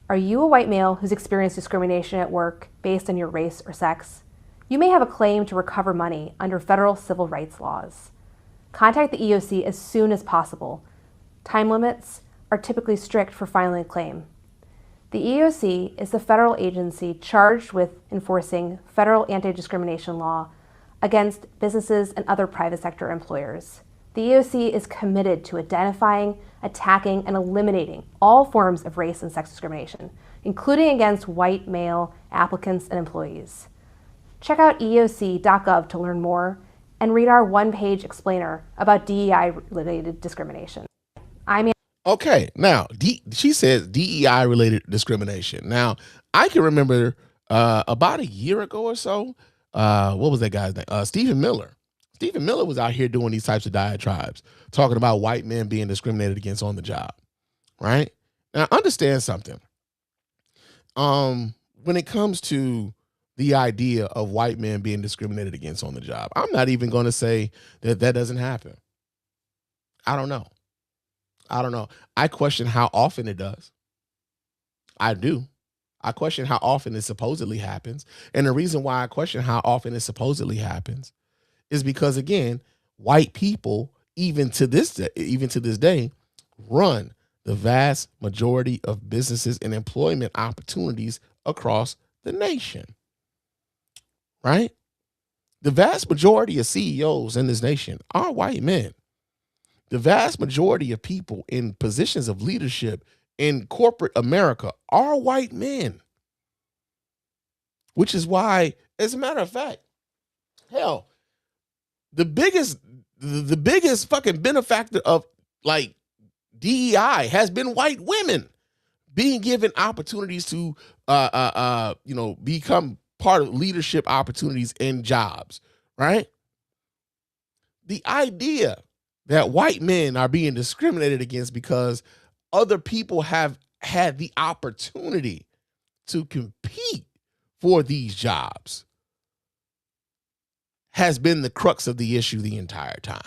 Are you a white male who's experienced discrimination at work based on your race or sex? You may have a claim to recover money under federal civil rights laws. Contact the EEOC as soon as possible. Time limits are typically strict for filing a claim. The EEOC is the federal agency charged with enforcing federal anti-discrimination law against businesses and other private sector employers. The EEOC is committed to identifying, attacking, and eliminating all forms of race and sex discrimination, including against white male applicants and employees. Check out EEOC.gov to learn more and read our one-page explainer about DEI-related discrimination. Okay, now she says DEI-related discrimination. Now, I can remember about a year ago or so, what was that guy's name? Stephen Miller. Stephen Miller was out here doing these types of diatribes, talking about white men being discriminated against on the job, right? Now, understand something. When it comes to the idea of white men being discriminated against on the job, I'm not even going to say that doesn't happen. I don't know. I question how often it does. I do. I question how often it supposedly happens. And the reason why I question how often it supposedly happens is because, again, white people, even to this day, run the vast majority of businesses and employment opportunities across the nation. Right? The vast majority of CEOs in this nation are white men. The vast majority of people in positions of leadership in corporate America are white men. Which is why, as a matter of fact, hell, the biggest fucking benefactor of like DEI has been white women being given opportunities to become part of leadership opportunities and jobs, right? The idea that white men are being discriminated against because other people have had the opportunity to compete for these jobs has been the crux of the issue the entire time.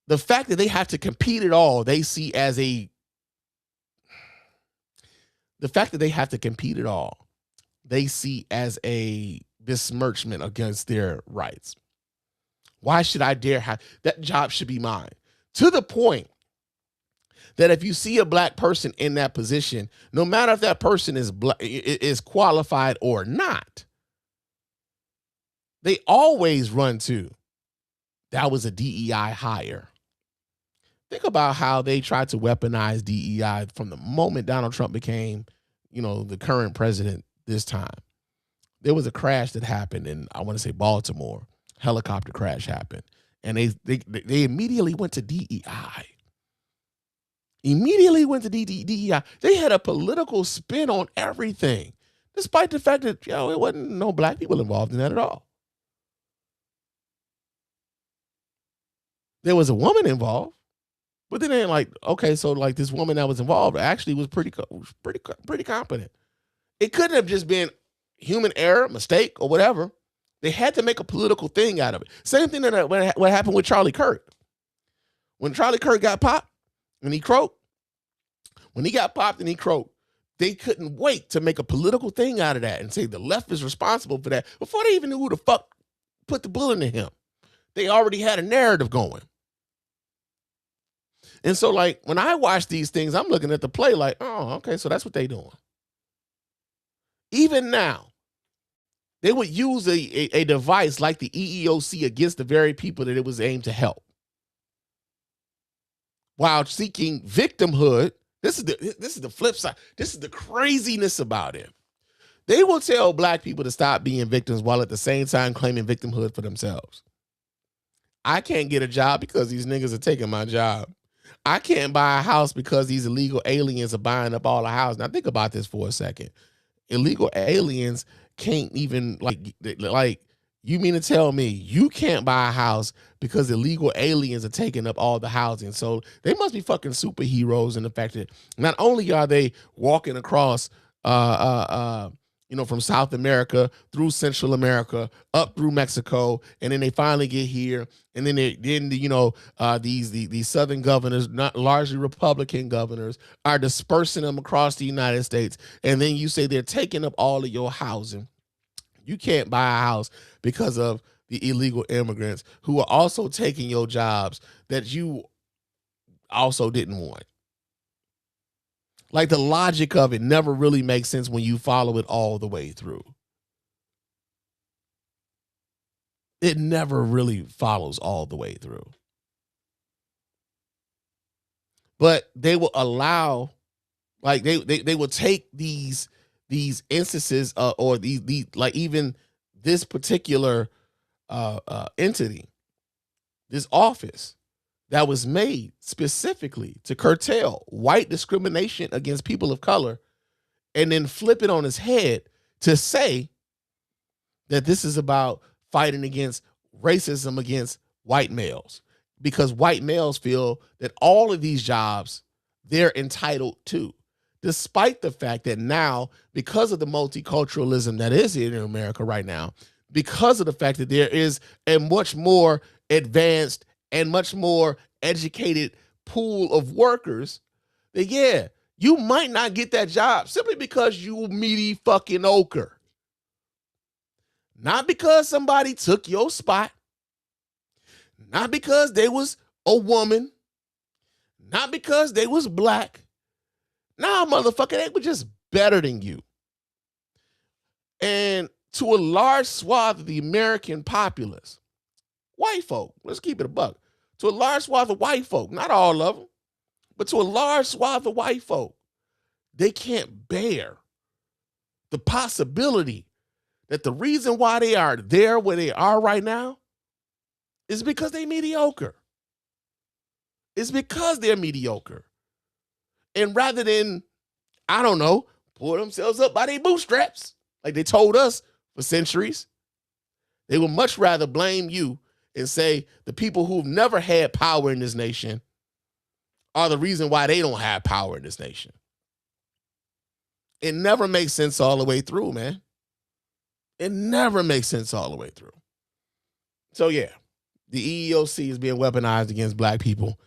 The fact that they have to compete at all, they see as the fact that they have to compete at all, they see as a besmirchment against their rights. Why should I dare have that job? Should be mine. To the point that if you see a black person in that position, no matter if that person is qualified or not, they always run to, that was a DEI hire. Think about how they tried to weaponize DEI from the moment Donald Trump became, the current president this time. There was a crash that happened in, I want to say, Baltimore. Helicopter crash happened. And they immediately went to DEI. DEI. They had a political spin on everything, despite the fact that, it wasn't no black people involved in that at all. There was a woman involved, but then they like, okay, so like this woman that was involved actually was pretty competent. It couldn't have just been human error, mistake, or whatever. They had to make a political thing out of it. Same thing that what happened with Charlie Kirk. When Charlie Kirk got popped, when he got popped and he croaked, they couldn't wait to make a political thing out of that and say the left is responsible for that before they even knew who the fuck put the bullet in him. They already had a narrative going. And so, like, when I watch these things, I'm looking at the play like, oh, okay, so that's what they doing. Even now, they would use a device like the EEOC against the very people that it was aimed to help. While seeking victimhood, this is the flip side. This is the craziness about it. They will tell black people to stop being victims while at the same time claiming victimhood for themselves. I can't get a job because these niggas are taking my job. I can't buy a house because these illegal aliens are buying up all the houses. Now think about this for a second. Illegal aliens can't even like you mean to tell me you can't buy a house because illegal aliens are taking up all the housing? So they must be fucking superheroes in the fact that not only are they walking across from South America through Central America up through Mexico, and then they finally get here, and then these Southern governors, not largely Republican governors, are dispersing them across the United States, and then you say they're taking up all of your housing. You can't buy a house because of the illegal immigrants who are also taking your jobs that you also didn't want. Like, the logic of it never really makes sense when you follow it all the way through. It never really follows all the way through. But they will allow, like, they will take these instances or these like even this particular entity, this office that was made specifically to curtail white discrimination against people of color, and then flip it on its head to say that this is about fighting against racism against white males, because white males feel that all of these jobs they're entitled to, despite the fact that now, because of the multiculturalism that is in America right now, because of the fact that there is a much more advanced and much more educated pool of workers, that you might not get that job simply because you meaty fucking ochre. Not because somebody took your spot, not because they was a woman, not because they was black. Nah, motherfucker, they were just better than you. And to a large swath of the American populace, white folk, let's keep it a buck, to a large swath of white folk, not all of them, but to a large swath of white folk, they can't bear the possibility that the reason why they are there where they are right now is because they mediocre. It's because they're mediocre. And rather than, I don't know, pull themselves up by their bootstraps, like they told us for centuries, they would much rather blame you and say the people who've never had power in this nation are the reason why they don't have power in this nation. It never makes sense all the way through, man. It never makes sense all the way through. So yeah, the EEOC is being weaponized against black people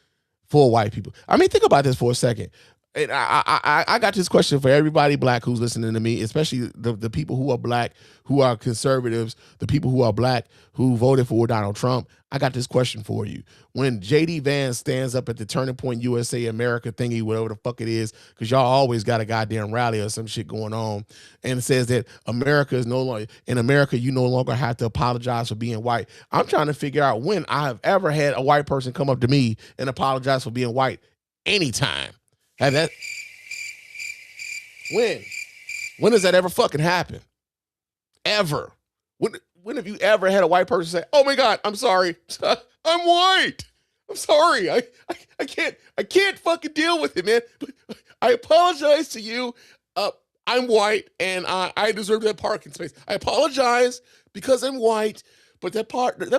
for white people. I mean, think about this for a second. And I got this question for everybody black who's listening to me, especially the people who are black, who are conservatives, the people who are black who voted for Donald Trump. I got this question for you. When J.D. Vance stands up at the Turning Point USA America thingy, whatever the fuck it is, because y'all always got a goddamn rally or some shit going on, and it says that America is no longer, in America, you no longer have to apologize for being white. I'm trying to figure out when I have ever had a white person come up to me and apologize for being white anytime. Have that? When does that ever fucking happen? Ever? When have you ever had a white person say, "Oh my God, I'm sorry, I'm white. I'm sorry, I can't fucking deal with it, man. But I apologize to you. I'm white and I deserve that parking space. I apologize because I'm white, but that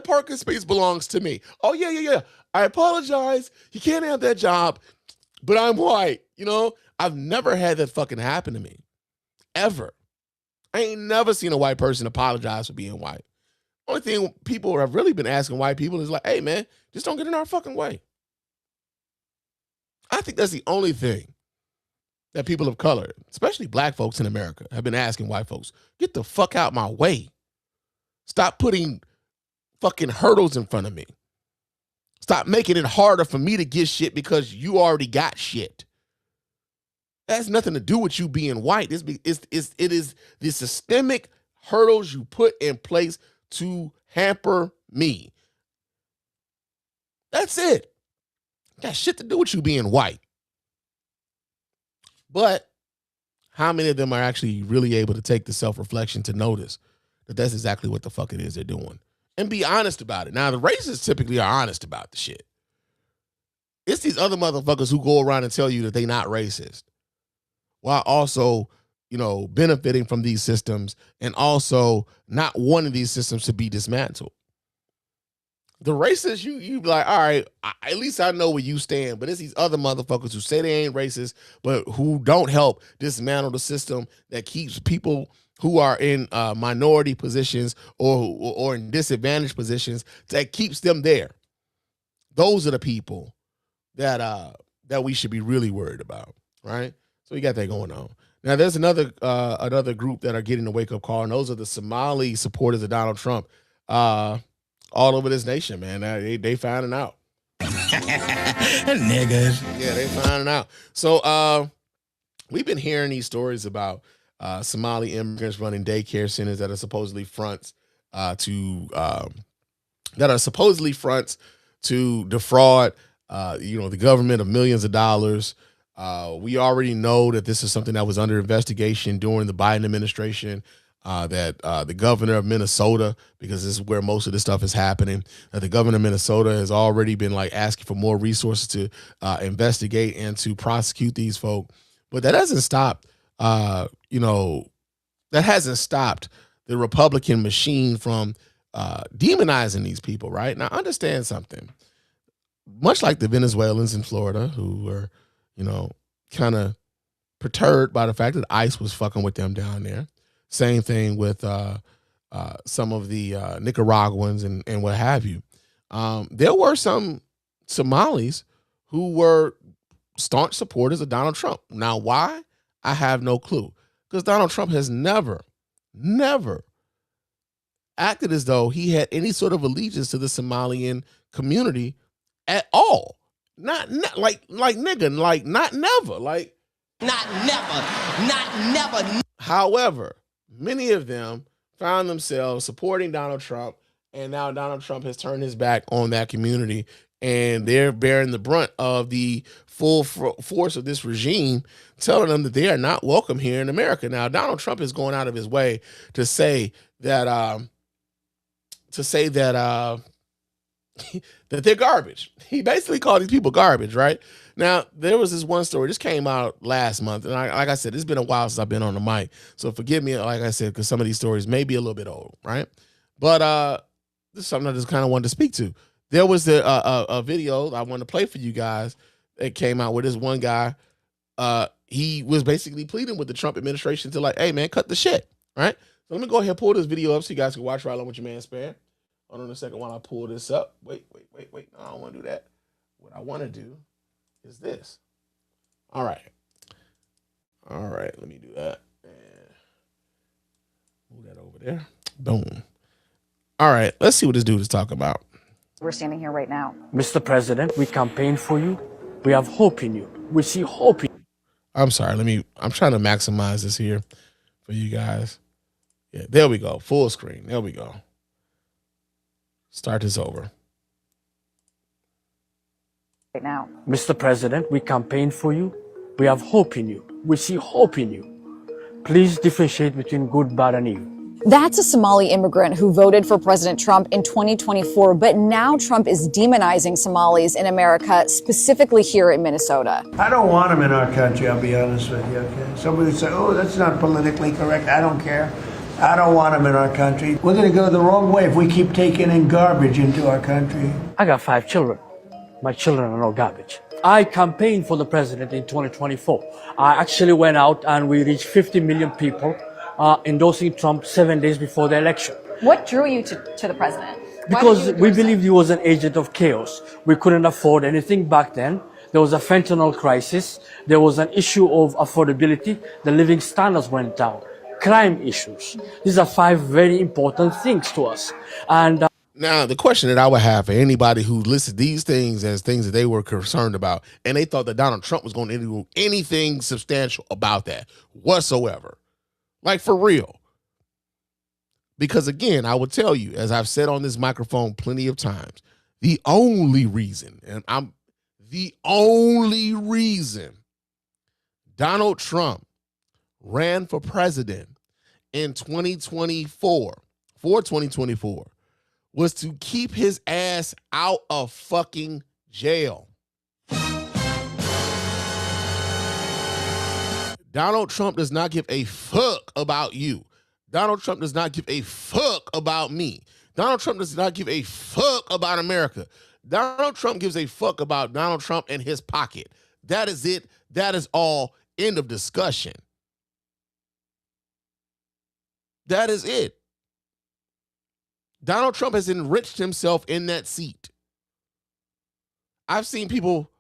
parking space belongs to me. Oh yeah. I apologize. You can't have that job, but I'm white." You know, I've never had that fucking happen to me. Ever. I ain't never seen a white person apologize for being white. Only thing people have really been asking white people is like, hey man, just don't get in our fucking way. I think that's the only thing that people of color, especially black folks in America, have been asking white folks. Get the fuck out my way. Stop putting fucking hurdles in front of me. Stop making it harder for me to get shit because you already got shit. That has nothing to do with you being white. It is the systemic hurdles you put in place to hamper me. That's it. Got shit to do with you being white. But how many of them are actually really able to take the self-reflection to notice that that's exactly what the fuck it is they're doing and be honest about it? Now, the racists typically are honest about the shit. It's these other motherfuckers who go around and tell you that they're not racist, while also, you know, benefiting from these systems and also not wanting these systems to be dismantled. The racists, you be like, all right, at least I know where you stand. But it's these other motherfuckers who say they ain't racist, but who don't help dismantle the system that keeps people who are in minority positions or in disadvantaged positions, that keeps them there. Those are the people that we should be really worried about, right? So you got that going on. Now there's another group that are getting a wake up call, and those are the Somali supporters of Donald Trump, all over this nation, man. They finding out. Niggas. Yeah, they finding out. So we've been hearing these stories about Somali immigrants running daycare centers that are supposedly fronts to defraud the government of millions of dollars. We already know that this is something that was under investigation during the Biden administration, that the governor of Minnesota, because this is where most of this stuff is happening, that the governor of Minnesota has already been like asking for more resources to investigate and to prosecute these folk. But that hasn't stopped, that hasn't stopped the Republican machine from demonizing these people, right? Now, understand something. Much like the Venezuelans in Florida who were, kind of perturbed by the fact that ICE was fucking with them down there. Same thing with some of the Nicaraguans and what have you. There were some Somalis who were staunch supporters of Donald Trump. Now, why? I have no clue. Because Donald Trump has never acted as though he had any sort of allegiance to the Somalian community at all. Not never. However, many of them found themselves supporting Donald Trump, and now Donald Trump has turned his back on that community, and they're bearing the brunt of the full force of this regime, telling them that they are not welcome here in America. Now, Donald Trump is going out of his way to say that that they're garbage. He basically called these people garbage, right? Now, there was this one story. This came out last month, and like I said, it's been a while since I've been on the mic, so forgive me, like I said, because some of these stories may be a little bit old, right? But this is something I just kind of wanted to speak to. There was a video I wanted to play for you guys that came out with this one guy. He was basically pleading with the Trump administration to like, hey man, cut the shit, right? So let me go ahead and pull this video up so you guys can watch right along with your man Spann. Hold on a second while I pull this up. Wait. No, I don't want to do that. What I want to do is this. All right, let me do that. And move that over there. Boom. All right, let's see what this dude is talking about. We're standing here right now. Mr. President, we campaign for you. We have hope in you. We see hope in you. I'm sorry, I'm trying to maximize this here for you guys. Yeah, there we go. Full screen. There we go. Start this over. Right now. Mr. President, we campaign for you. We have hope in you. We see hope in you. Please differentiate between good, bad, and evil. That's a Somali immigrant who voted for President Trump in 2024, but now Trump is demonizing Somalis in America, specifically here in Minnesota. I don't want them in our country, I'll be honest with you, okay? Somebody would say, oh, that's not politically correct. I don't care. I don't want them in our country. We're going to go the wrong way if we keep taking in garbage into our country. I got 5 children. My children are no garbage. I campaigned for the president in 2024. I actually went out and we reached 50 million people endorsing Trump 7 days before the election. What drew you to the president? Because we believed he was an agent of chaos. We couldn't afford anything back then. There was a fentanyl crisis. There was an issue of affordability. The living standards went down. Crime issues. These are 5 very important things to us. And now, the question that I would have for anybody who listed these things as things that they were concerned about, and they thought that Donald Trump was going to do anything substantial about that whatsoever. Like, for real. Because, again, I would tell you, as I've said on this microphone plenty of times, the only reason Donald Trump ran for president in 2024, was to keep his ass out of fucking jail. Donald Trump does not give a fuck about you. Donald Trump does not give a fuck about me. Donald Trump does not give a fuck about America. Donald Trump gives a fuck about Donald Trump and his pocket. That is it. That is all. End of discussion. That is it. Donald Trump has enriched himself in that seat. I've seen people,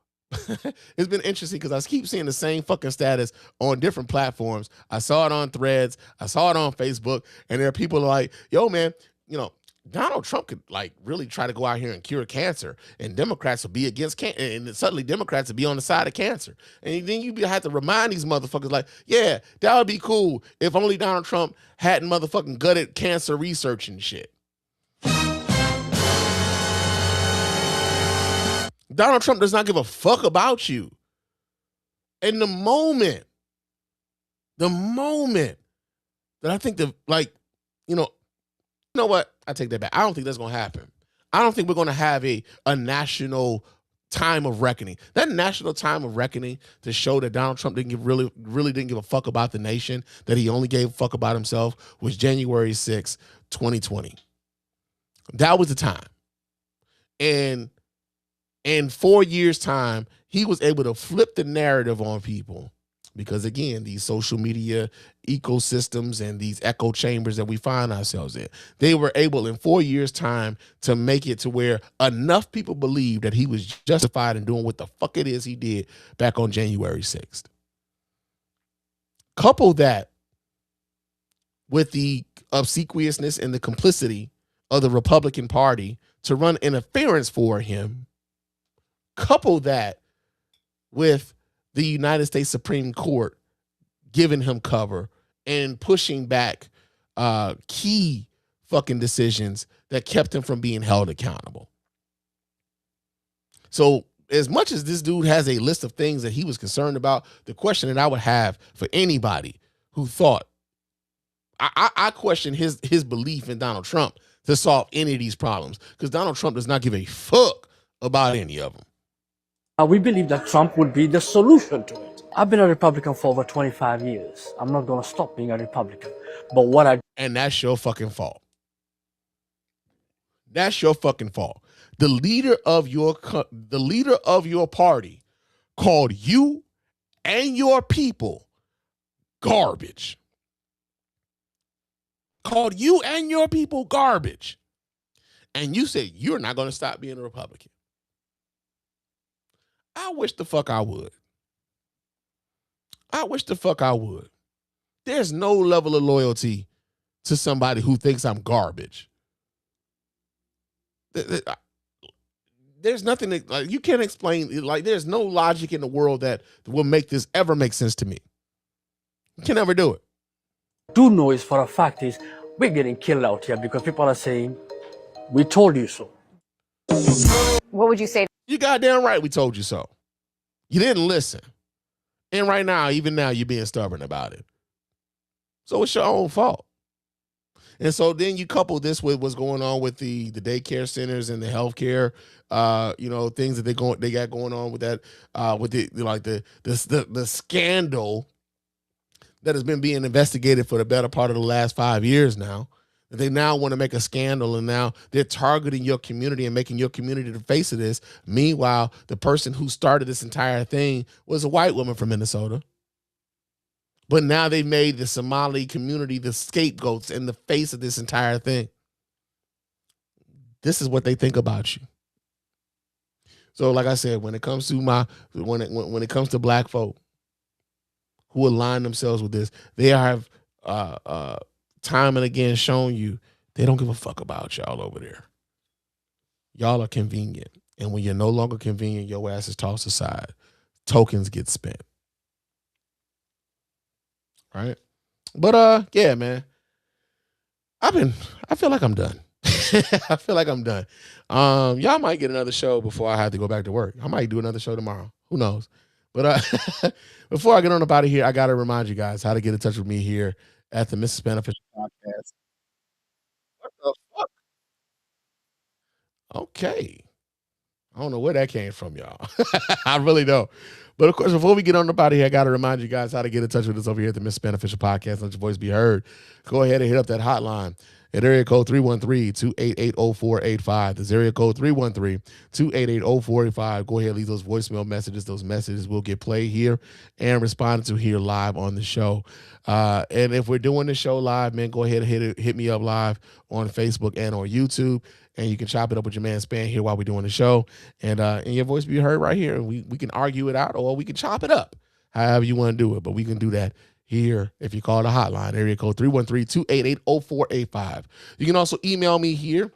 it's been interesting because I keep seeing the same fucking status on different platforms. I saw it on Threads, I saw it on Facebook, and there are people like, yo, man, you know, Donald Trump could like really try to go out here and cure cancer, and Democrats would be against cancer, and suddenly Democrats would be on the side of cancer. And then you have to remind these motherfuckers like, yeah, that would be cool if only Donald Trump hadn't motherfucking gutted cancer research and shit. Donald Trump does not give a fuck about you. And the moment that I think that, like, you know what? I take that back. I don't think that's going to happen. I don't think we're going to have a national time of reckoning. That national time of reckoning to show that Donald Trump really didn't give a fuck about the nation, that he only gave a fuck about himself, was January 6, 2020. That was the time. And in 4 years' time, he was able to flip the narrative on people because, again, these social media ecosystems and these echo chambers that we find ourselves in, they were able in 4 years' time to make it to where enough people believed that he was justified in doing what the fuck it is he did back on January 6th. Couple that with the obsequiousness and the complicity of the Republican Party to run interference for him. Couple that with the United States Supreme Court giving him cover and pushing back key fucking decisions that kept him from being held accountable. So as much as this dude has a list of things that he was concerned about, the question that I would have for anybody who thought, I question his belief in Donald Trump to solve any of these problems, because Donald Trump does not give a fuck about any of them. We believe that Trump would be the solution to it. I've been a Republican for over 25 years. I'm not going to stop being a Republican. But and that's your fucking fault. That's your fucking fault. The leader of your party called you and your people garbage. Called you and your people garbage. And you said you're not going to stop being a Republican. I wish the fuck I would. I wish the fuck I would. There's no level of loyalty to somebody who thinks I'm garbage. There's nothing that, like, you can't explain. Like, there's no logic in the world that will make this ever make sense to me. You can never do it. Do know is for a fact is we're getting killed out here because people are saying, we told you so. What would you say? You goddamn right we told you so. You didn't listen. And right now, even now, you're being stubborn about it. So it's your own fault. And so then you couple this with what's going on with the daycare centers and the healthcare, things that they got going on with that, with the scandal that has been being investigated for the better part of the last 5 years now. They now want to make a scandal, and now they're targeting your community and making your community the face of this. Meanwhile, the person who started this entire thing was a white woman from Minnesota. But now they made the Somali community the scapegoats and the face of this entire thing. This is what they think about you. So, like I said, when it comes to when it comes to black folk who align themselves with this, they have time and again shown you they don't give a fuck about y'all over there. Y'all are convenient. And when you're no longer convenient, your ass is tossed aside. Tokens get spent. Right? But yeah, man. I feel like I'm done. I feel like I'm done. Y'all might get another show before I have to go back to work. I might do another show tomorrow. Who knows? But before I get on up out of here, I got to remind you guys how to get in touch with me here at the Mrs. Spann Official Podcast. What the fuck? Okay. I don't know where that came from, y'all. I really don't. But of course, before we get on up out of here, I got to remind you guys how to get in touch with us over here at the Mrs. Spann Official Podcast. Let your voice be heard. Go ahead and hit up that hotline at area code 313-288-0485. That's area code 313-288-0485. Go ahead and leave those voicemail messages. Those messages will get played here and responded to here live on the show. And if we're doing the show live, man, go ahead and hit me up live on Facebook and on YouTube. And you can chop it up with your man Spann here while we're doing the show. And your voice be heard right here. We can argue it out, or we can chop it up, however you want to do it. But we can do that here if you call the hotline, area code 313-288-0485. You can also email me here.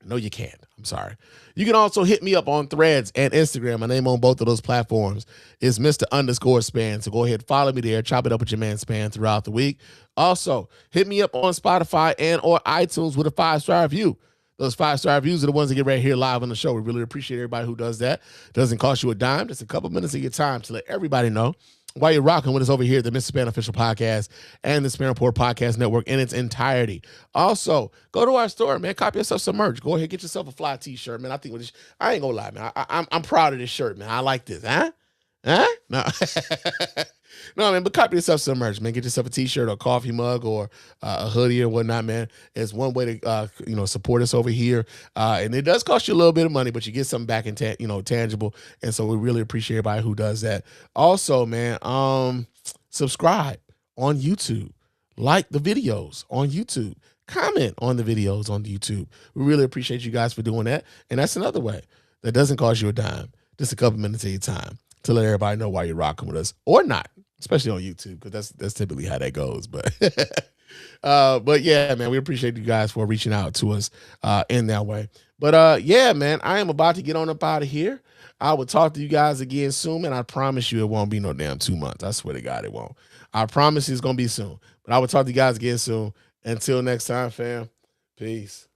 No, you can't. I'm sorry. You can also hit me up on Threads and Instagram. My name on both of those platforms is Mr._Spann. So go ahead, follow me there. Chop it up with your man Spann throughout the week. Also, hit me up on Spotify and or iTunes with a 5-star review. Those 5-star reviews are the ones that get right here live on the show. We really appreciate everybody who does that. Doesn't cost you a dime. Just a couple minutes of your time to let everybody know why you're rocking with us over here at the Mr. Spann Official Podcast and the Spann Report Podcast Network in its entirety. Also, go to our store, man. Copy yourself some merch. Go ahead, get yourself a fly t-shirt, man. I think with this, I ain't gonna lie, man. I'm proud of this shirt, man. I like this, huh? No. No, man, but copy yourself some merch, man. Get yourself a t-shirt or a coffee mug or a hoodie or whatnot, man. It's one way to, support us over here. And it does cost you a little bit of money, but you get something back in, tangible. And so we really appreciate everybody who does that. Also, man, subscribe on YouTube. Like the videos on YouTube. Comment on the videos on YouTube. We really appreciate you guys for doing that. And that's another way that doesn't cost you a dime. Just a couple minutes of your time to let everybody know why you're rocking with us or not, especially on YouTube, because that's typically how that goes. But yeah, man, we appreciate you guys for reaching out to us in that way. But yeah, man, I am about to get on up out of here. I will talk to you guys again soon, and I promise you it won't be no damn 2 months. I swear to God it won't. I promise it's going to be soon. But I will talk to you guys again soon. Until next time, fam, peace.